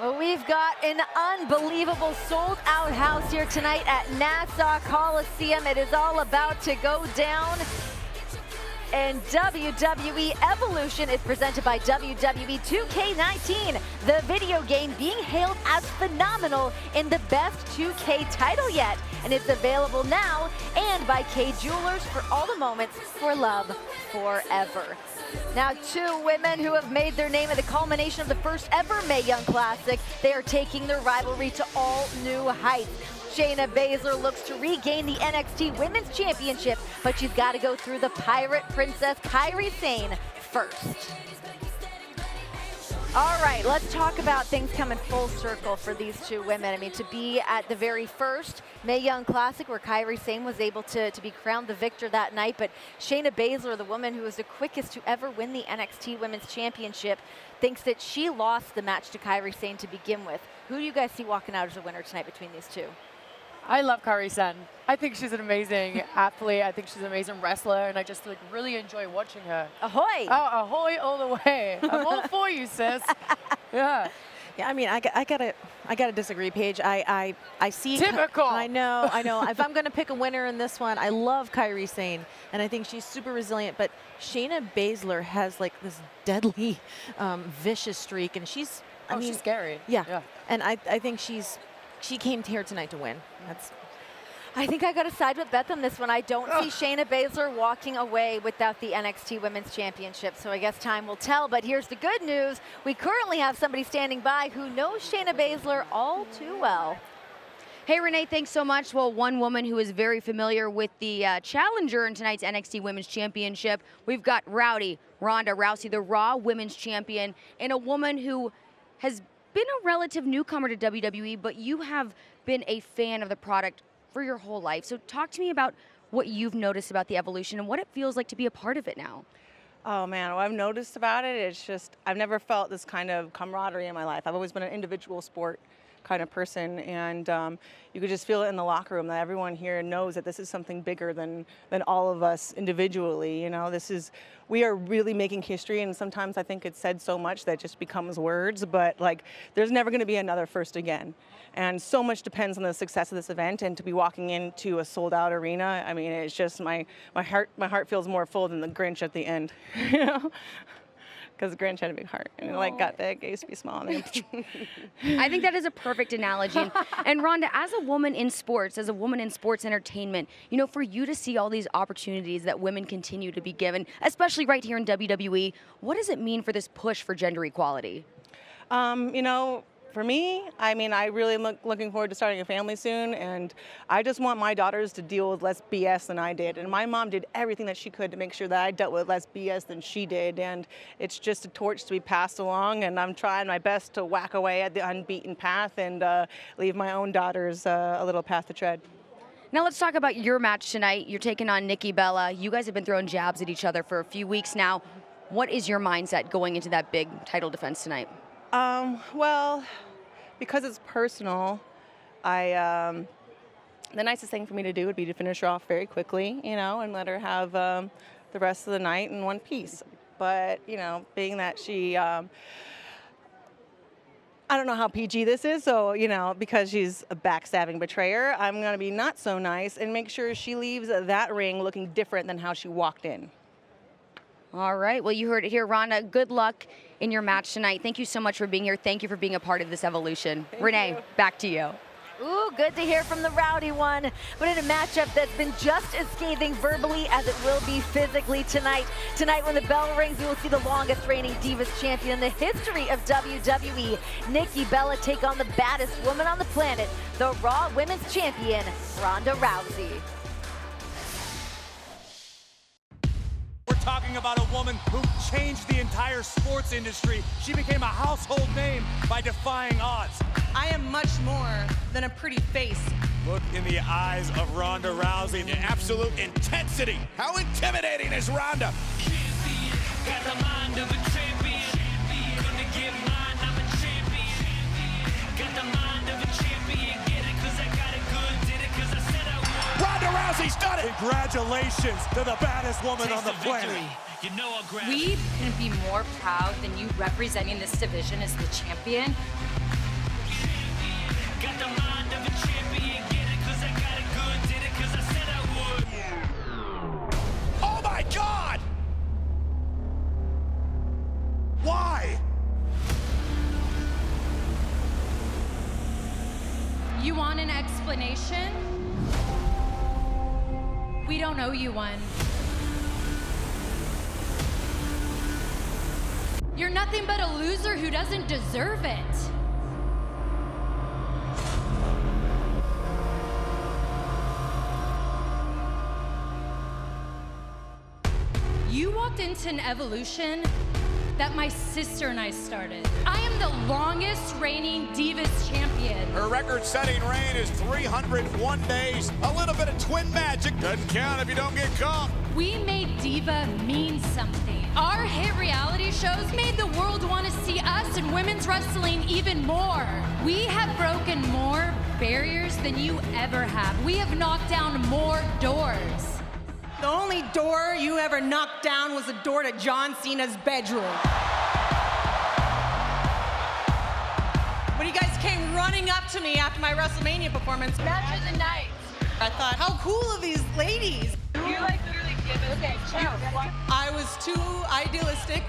Speaker 5: Well, we've got an unbelievable sold-out house here tonight at Nassau Coliseum. It is all about to go down. And WWE Evolution is presented by WWE 2K19, the video game being hailed as phenomenal in the best 2K title yet. And it's available now and by K Jewelers for all the moments for love forever. Now, two women who have made their name at the culmination of the first ever Mae Young Classic. They are taking their rivalry to all new heights. Shayna Baszler looks to regain the NXT Women's Championship, but she's got to go through the Pirate Princess Kairi Sane first. All right, let's talk about things coming full circle for these two women. I mean, to be at the very first Mae Young Classic where Kairi Sane was able to be crowned the victor that night, but Shayna Baszler, the woman who was the quickest to ever win the NXT Women's Championship, thinks that she lost the match to Kairi Sane to begin with. Who do you guys see walking out as a winner tonight between these two?
Speaker 7: I love Kairi Sane. I think she's an amazing athlete. I think she's an amazing wrestler, and I just really enjoy watching her.
Speaker 5: Ahoy!
Speaker 7: Oh, ahoy all the way. I'm all for you, sis. Yeah.
Speaker 8: Yeah, I mean, I gotta disagree, Paige. I see.
Speaker 7: Typical.
Speaker 8: I know. If I'm gonna pick a winner in this one, I love Kairi Sane, and I think she's super resilient. But Shayna Baszler has like this deadly, vicious streak, and she's. I mean,
Speaker 7: she's scary.
Speaker 8: Yeah. And I think she came here tonight to win.
Speaker 5: I think I got to side with Beth on this one. I don't see Shayna Baszler walking away without the NXT Women's Championship, so I guess time will tell. But here's the good news. We currently have somebody standing by who knows Shayna Baszler all too well.
Speaker 9: Hey, Renee, thanks so much. Well, one woman who is very familiar with the challenger in tonight's NXT Women's Championship, we've got Ronda Rousey, the Raw Women's Champion, and a woman who has been a relative newcomer to WWE, but you have been a fan of the product for your whole life. So talk to me about what you've noticed about the Evolution and what it feels like to be a part of it now.
Speaker 19: Oh man, what I've noticed about it, it's just, I've never felt this kind of camaraderie in my life. I've always been an individual sport kind of person, and you could just feel it in the locker room that everyone here knows that this is something bigger than all of us individually. We are really making history, and sometimes I think it's said so much that it just becomes words, but like there's never going to be another first again. And so much depends on the success of this event, and to be walking into a sold out arena, I mean, it's just my heart feels more full than the Grinch at the end, because because Grinch had a big heart, and it like got big. It used to be small. And then
Speaker 9: I think that is a perfect analogy. And Rhonda, as a woman in sports, entertainment, you know, for you to see all these opportunities that women continue to be given, especially right here in WWE, what does it mean for this push for gender equality?
Speaker 19: You know, for me, I mean, I really am looking forward to starting a family soon, and I just want my daughters to deal with less BS than I did. And my mom did everything that she could to make sure that I dealt with less BS than she did, and it's just a torch to be passed along, and I'm trying my best to whack away at the unbeaten path and leave my own daughters a little path to tread.
Speaker 9: Now let's talk about your match tonight. You're taking on Nikki Bella. You guys have been throwing jabs at each other for a few weeks now. What is your mindset going into that big title defense tonight?
Speaker 19: Well, because it's personal, the nicest thing for me to do would be to finish her off very quickly, you know, and let her have the rest of the night in one piece. But, you know, being that she, I don't know how PG this is, so, you know, because she's a backstabbing betrayer, I'm going to be not so nice and make sure she leaves that ring looking different than how she walked in.
Speaker 9: All right. Well, you heard it here, Rhonda. Good luck in your match tonight. Thank you so much for being here. Thank you for being a part of this evolution. Renee, back to you.
Speaker 5: Ooh, good to hear from the rowdy one. But in a matchup that's been just as scathing verbally as it will be physically tonight. Tonight, when the bell rings, we will see the longest reigning Divas champion in the history of WWE, Nikki Bella, take on the baddest woman on the planet, the Raw Women's Champion, Ronda Rousey.
Speaker 2: We're talking about a woman who changed the entire sports industry. She became a household name by defying odds.
Speaker 19: I am much more than a pretty face.
Speaker 2: Look in the eyes of Ronda Rousey.
Speaker 6: The absolute intensity. How intimidating is Ronda?
Speaker 20: Got the mind of a champion. Gonna get mine, I'm a champion. Got the mind of a champion. Get it 'cause I got it good. Did it 'cause I said I would.
Speaker 2: Ronda Rousey's done it. Congratulations to the baddest woman on the planet.
Speaker 20: You know I'll grab
Speaker 21: We couldn't be more proud than you representing this division as the champion.
Speaker 20: Got the mind of a champion. Get it 'cause I got it good. Did it 'cause I said I would.
Speaker 6: Oh my God! Why?
Speaker 21: You want an explanation? We don't owe you one. You're nothing but a loser who doesn't deserve it. You walked into an evolution that my sister and I started. I am the longest reigning Divas champion.
Speaker 6: Her record-setting reign is 301 days. A little bit of twin magic. Doesn't count if you don't get caught.
Speaker 21: We made Diva mean something. Our hit reality shows made the world want to see us in women's wrestling even more. We have broken more barriers than you ever have. We have knocked down more doors.
Speaker 19: The only door you ever knocked down was the door to John Cena's bedroom. When you guys came running up to me after my WrestleMania performance.
Speaker 15: Match of the night.
Speaker 19: I thought, how cool are these ladies?
Speaker 15: You like literally give it. Okay,
Speaker 19: I was too idealistic.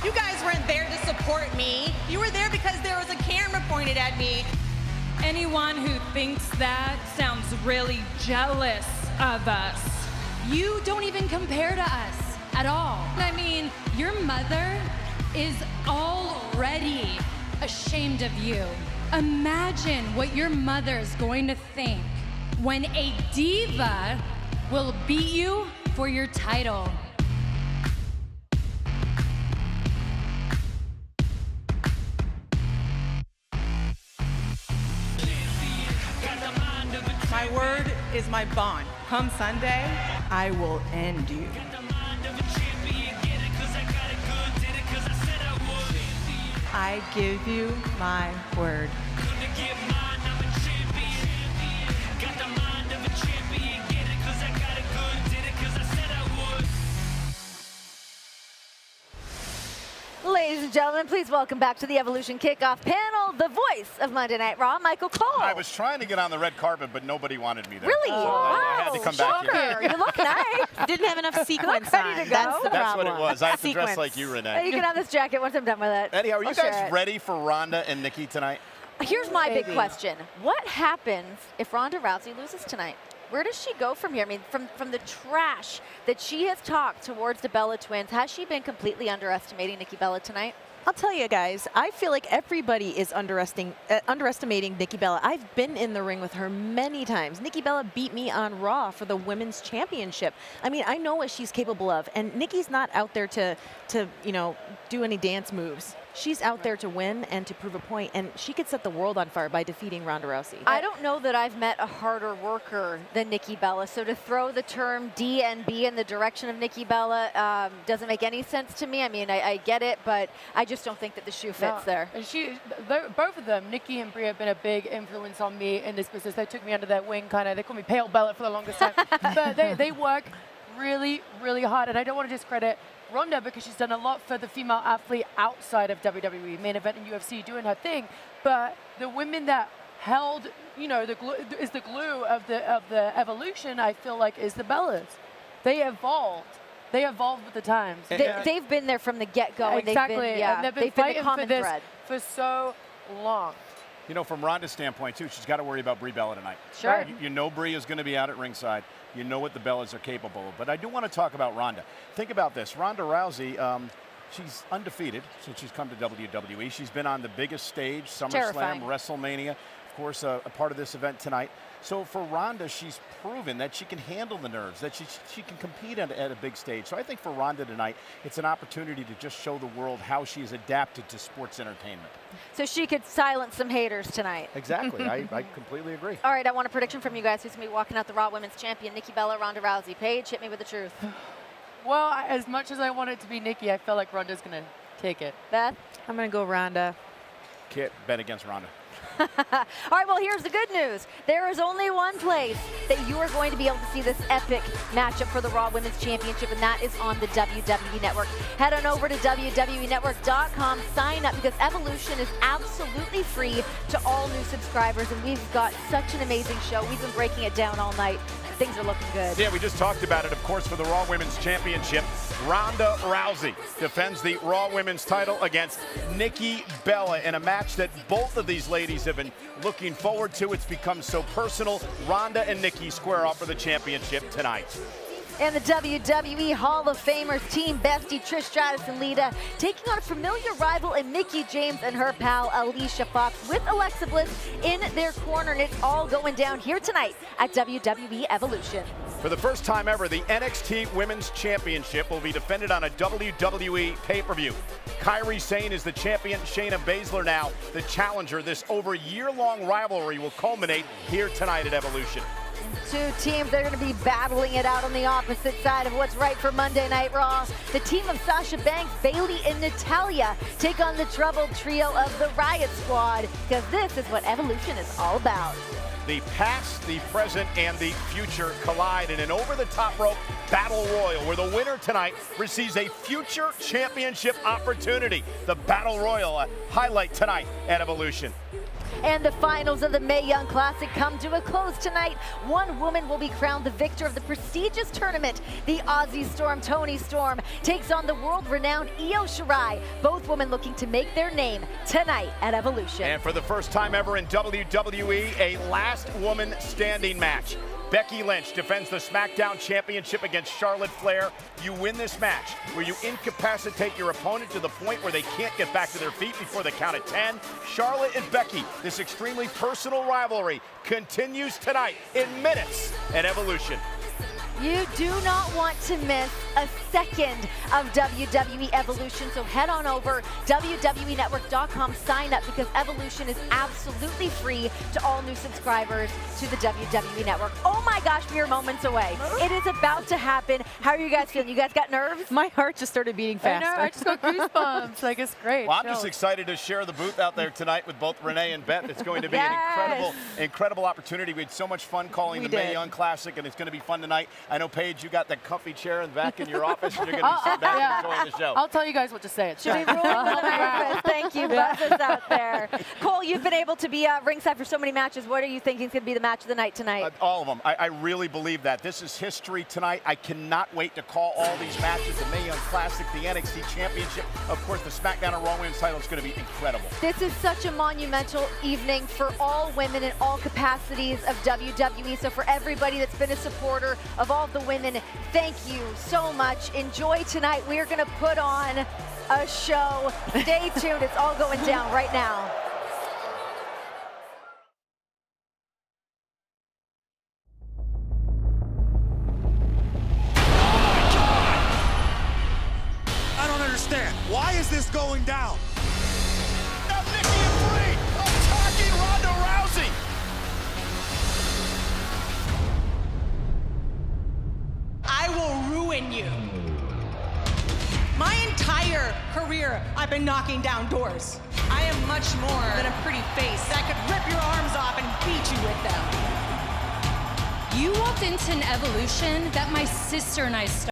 Speaker 19: You guys weren't there to support me. You were there because there was a camera pointed at me.
Speaker 21: Anyone who thinks that sounds really jealous of us. You don't even compare to us at all. I mean, your mother is already ashamed of you. Imagine what your mother's going to think when a diva will beat you for your title.
Speaker 19: My word is my bond. Come Sunday, I will end you. I give you my word.
Speaker 5: Ladies and and gentlemen, please welcome back to the Evolution Kickoff panel, the voice of Monday Night Raw, Michael Cole.
Speaker 6: I was trying to get on the red carpet, but nobody wanted me there.
Speaker 5: Really?
Speaker 6: So
Speaker 5: Wow.
Speaker 6: I had to come back
Speaker 5: Shocker.
Speaker 6: here.
Speaker 5: You look nice.
Speaker 8: Didn't have enough sequence
Speaker 5: ready
Speaker 8: on.
Speaker 5: to go.
Speaker 8: That's the
Speaker 6: That's
Speaker 8: problem.
Speaker 6: what it was. I have to dress
Speaker 8: Sequence.
Speaker 6: like you,
Speaker 5: You
Speaker 6: Renee.
Speaker 5: can have this jacket once I'm done with it.
Speaker 6: Anyhow, are you
Speaker 5: I'll share
Speaker 6: guys
Speaker 5: it.
Speaker 6: ready for Ronda and Nikki tonight?
Speaker 5: Here's my big
Speaker 7: Maybe.
Speaker 5: question. What happens if Ronda Rousey loses tonight? Where does she go from here? I mean, from the trash that she has talked towards the Bella twins, has she been completely underestimating Nikki Bella tonight?
Speaker 8: I'll tell you guys, I feel like everybody is underestimating Nikki Bella. I've been in the ring with her many times. Nikki Bella beat me on Raw for the Women's Championship. I mean, I know what she's capable of, and Nikki's not out there to do any dance moves. She's out there to win and to prove a point, and she could set the world on fire by defeating Ronda Rousey.
Speaker 5: I don't know that I've met a harder worker than Nikki Bella, so to throw the term DNB in the direction of Nikki Bella doesn't make any sense to me. I mean, I get it, but I just don't think that the shoe fits there.
Speaker 7: And both of them, Nikki and Brie, have been a big influence on me in this business. They took me under their wing, kind of. They called me Pale Bella for the longest time. But they work really, really hard, and I don't want to discredit Ronda because she's done a lot for the female athlete outside of WWE, main event and UFC, doing her thing. But the women that held, the glue of the evolution, I feel like, is the Bellas. They evolved. They evolved with the times.
Speaker 5: They've been there from the get-go.
Speaker 7: Exactly.
Speaker 5: And
Speaker 7: And
Speaker 5: they've been
Speaker 7: fighting
Speaker 5: the common
Speaker 7: for this
Speaker 5: thread.
Speaker 7: for so long.
Speaker 6: You know, from Ronda's standpoint, too, she's got to worry about Brie Bella tonight.
Speaker 5: Sure.
Speaker 6: You know Brie is going to be out at ringside. You know what the Bellas are capable of. But I do want to talk about Ronda. Think about this. Ronda Rousey, she's undefeated since she's come to WWE. She's been on the biggest stage, SummerSlam,
Speaker 5: Terrifying.
Speaker 6: WrestleMania, of course, a part of this event tonight. So for Ronda, she's proven that she can handle the nerves, that she can compete at a big stage. So I think for Ronda tonight, it's an opportunity to just show the world how she's adapted to sports entertainment.
Speaker 5: So she could silence some haters tonight.
Speaker 6: Exactly. I completely agree.
Speaker 5: All right, I want a prediction from you guys. Who's going to be walking out the Raw Women's Champion? Nikki Bella, Ronda Rousey. Paige, hit me with the truth.
Speaker 7: Well, as much as I want it to be Nikki, I feel like Ronda's going to take it.
Speaker 5: Beth?
Speaker 8: I'm going to go Ronda.
Speaker 6: Can't bet against Ronda.
Speaker 5: All right, well, here's the good news. There is only one place that you are going to be able to see this epic matchup for the Raw Women's Championship, and that is on the WWE Network. Head on over to WWENetwork.com, sign up, because Evolution is absolutely free to all new subscribers, and we've got such an amazing show. We've been breaking it down all night. Things are looking good.
Speaker 6: Yeah, we just talked about it, of course, for the Raw Women's Championship. Ronda Rousey defends the Raw Women's title against Nikki Bella in a match that both of these ladies have been looking forward to. It's become so personal. Ronda and Nikki square off for the championship tonight.
Speaker 5: And the WWE Hall of Famers Team Bestie Trish Stratus and Lita taking on a familiar rival in Mickie James and her pal Alicia Fox with Alexa Bliss in their corner. And it's all going down here tonight at WWE Evolution.
Speaker 6: For the first time ever, the NXT Women's Championship will be defended on a WWE pay-per-view. Kairi Sane is the champion. Shayna Baszler now the challenger. This over year-long rivalry will culminate here tonight at Evolution.
Speaker 5: Two teams, they're going to be battling it out on the opposite side of what's right for Monday Night Raw. The team of Sasha Banks, Bayley, and Natalya take on the troubled trio of the Riot Squad, because this is what Evolution is all about.
Speaker 6: The past, the present, and the future collide in an over-the-top rope battle royal where the winner tonight receives a future championship opportunity. The battle royal, a highlight tonight at Evolution.
Speaker 5: And the finals of the Mae Young Classic come to a close tonight. One woman will be crowned the victor of the prestigious tournament. The Aussie Storm, Toni Storm, takes on the world-renowned Io Shirai. Both women looking to make their name tonight at Evolution.
Speaker 6: And for the first time ever in WWE, a last woman standing match. Becky Lynch defends the SmackDown Championship against Charlotte Flair. You win this match where you incapacitate your opponent to the point where they can't get back to their feet before the count of 10. Charlotte and Becky, this extremely personal rivalry continues tonight in minutes at Evolution.
Speaker 5: You do not want to miss a second of WWE Evolution, so head on over WWENetwork.com, sign up, because Evolution is absolutely free to all new subscribers to the WWE Network. Oh my gosh, we are moments away. It is about to happen. How are you guys feeling? You guys got nerves?
Speaker 8: My heart just started beating faster.
Speaker 7: I know, I just got goosebumps. Like, it's great.
Speaker 6: Well, I'm just excited to share the booth out there tonight with both Renee and Beth. It's going to be an incredible opportunity. We had so much fun calling the Mae Young Classic, and it's going to be fun tonight. I know, Paige, you got that comfy chair in the back back in your office and you're going to be sitting back and enjoying the show.
Speaker 7: I'll tell you guys what to say. It's
Speaker 5: Should be
Speaker 7: fine.
Speaker 5: ruling on the breakfast. Thank you, buzzes out there. Cole, you've been able to be ringside for so many matches. What are you thinking is going to be the match of the night tonight?
Speaker 6: All of them. I really believe that. This is history tonight. I cannot wait to call all these matches. The Mae Young Classic, the NXT Championship, of course, the SmackDown and Raw Women's title is going to be incredible.
Speaker 5: This is such a monumental evening for all women in all capacities of WWE. So for everybody that's been a supporter of all of the women, thank you so much. Enjoy tonight. We are going to put on a show. Stay tuned. It's all going down right now.
Speaker 2: I don't understand. Why is this going down?
Speaker 6: Now Nikki and Brie attacking Ronda Rousey.
Speaker 10: I will ruin you. My entire career, I've been knocking down doors. I am much more than a pretty face that could rip your arms off and beat you with them.
Speaker 21: You walked into an evolution that my sister and I started.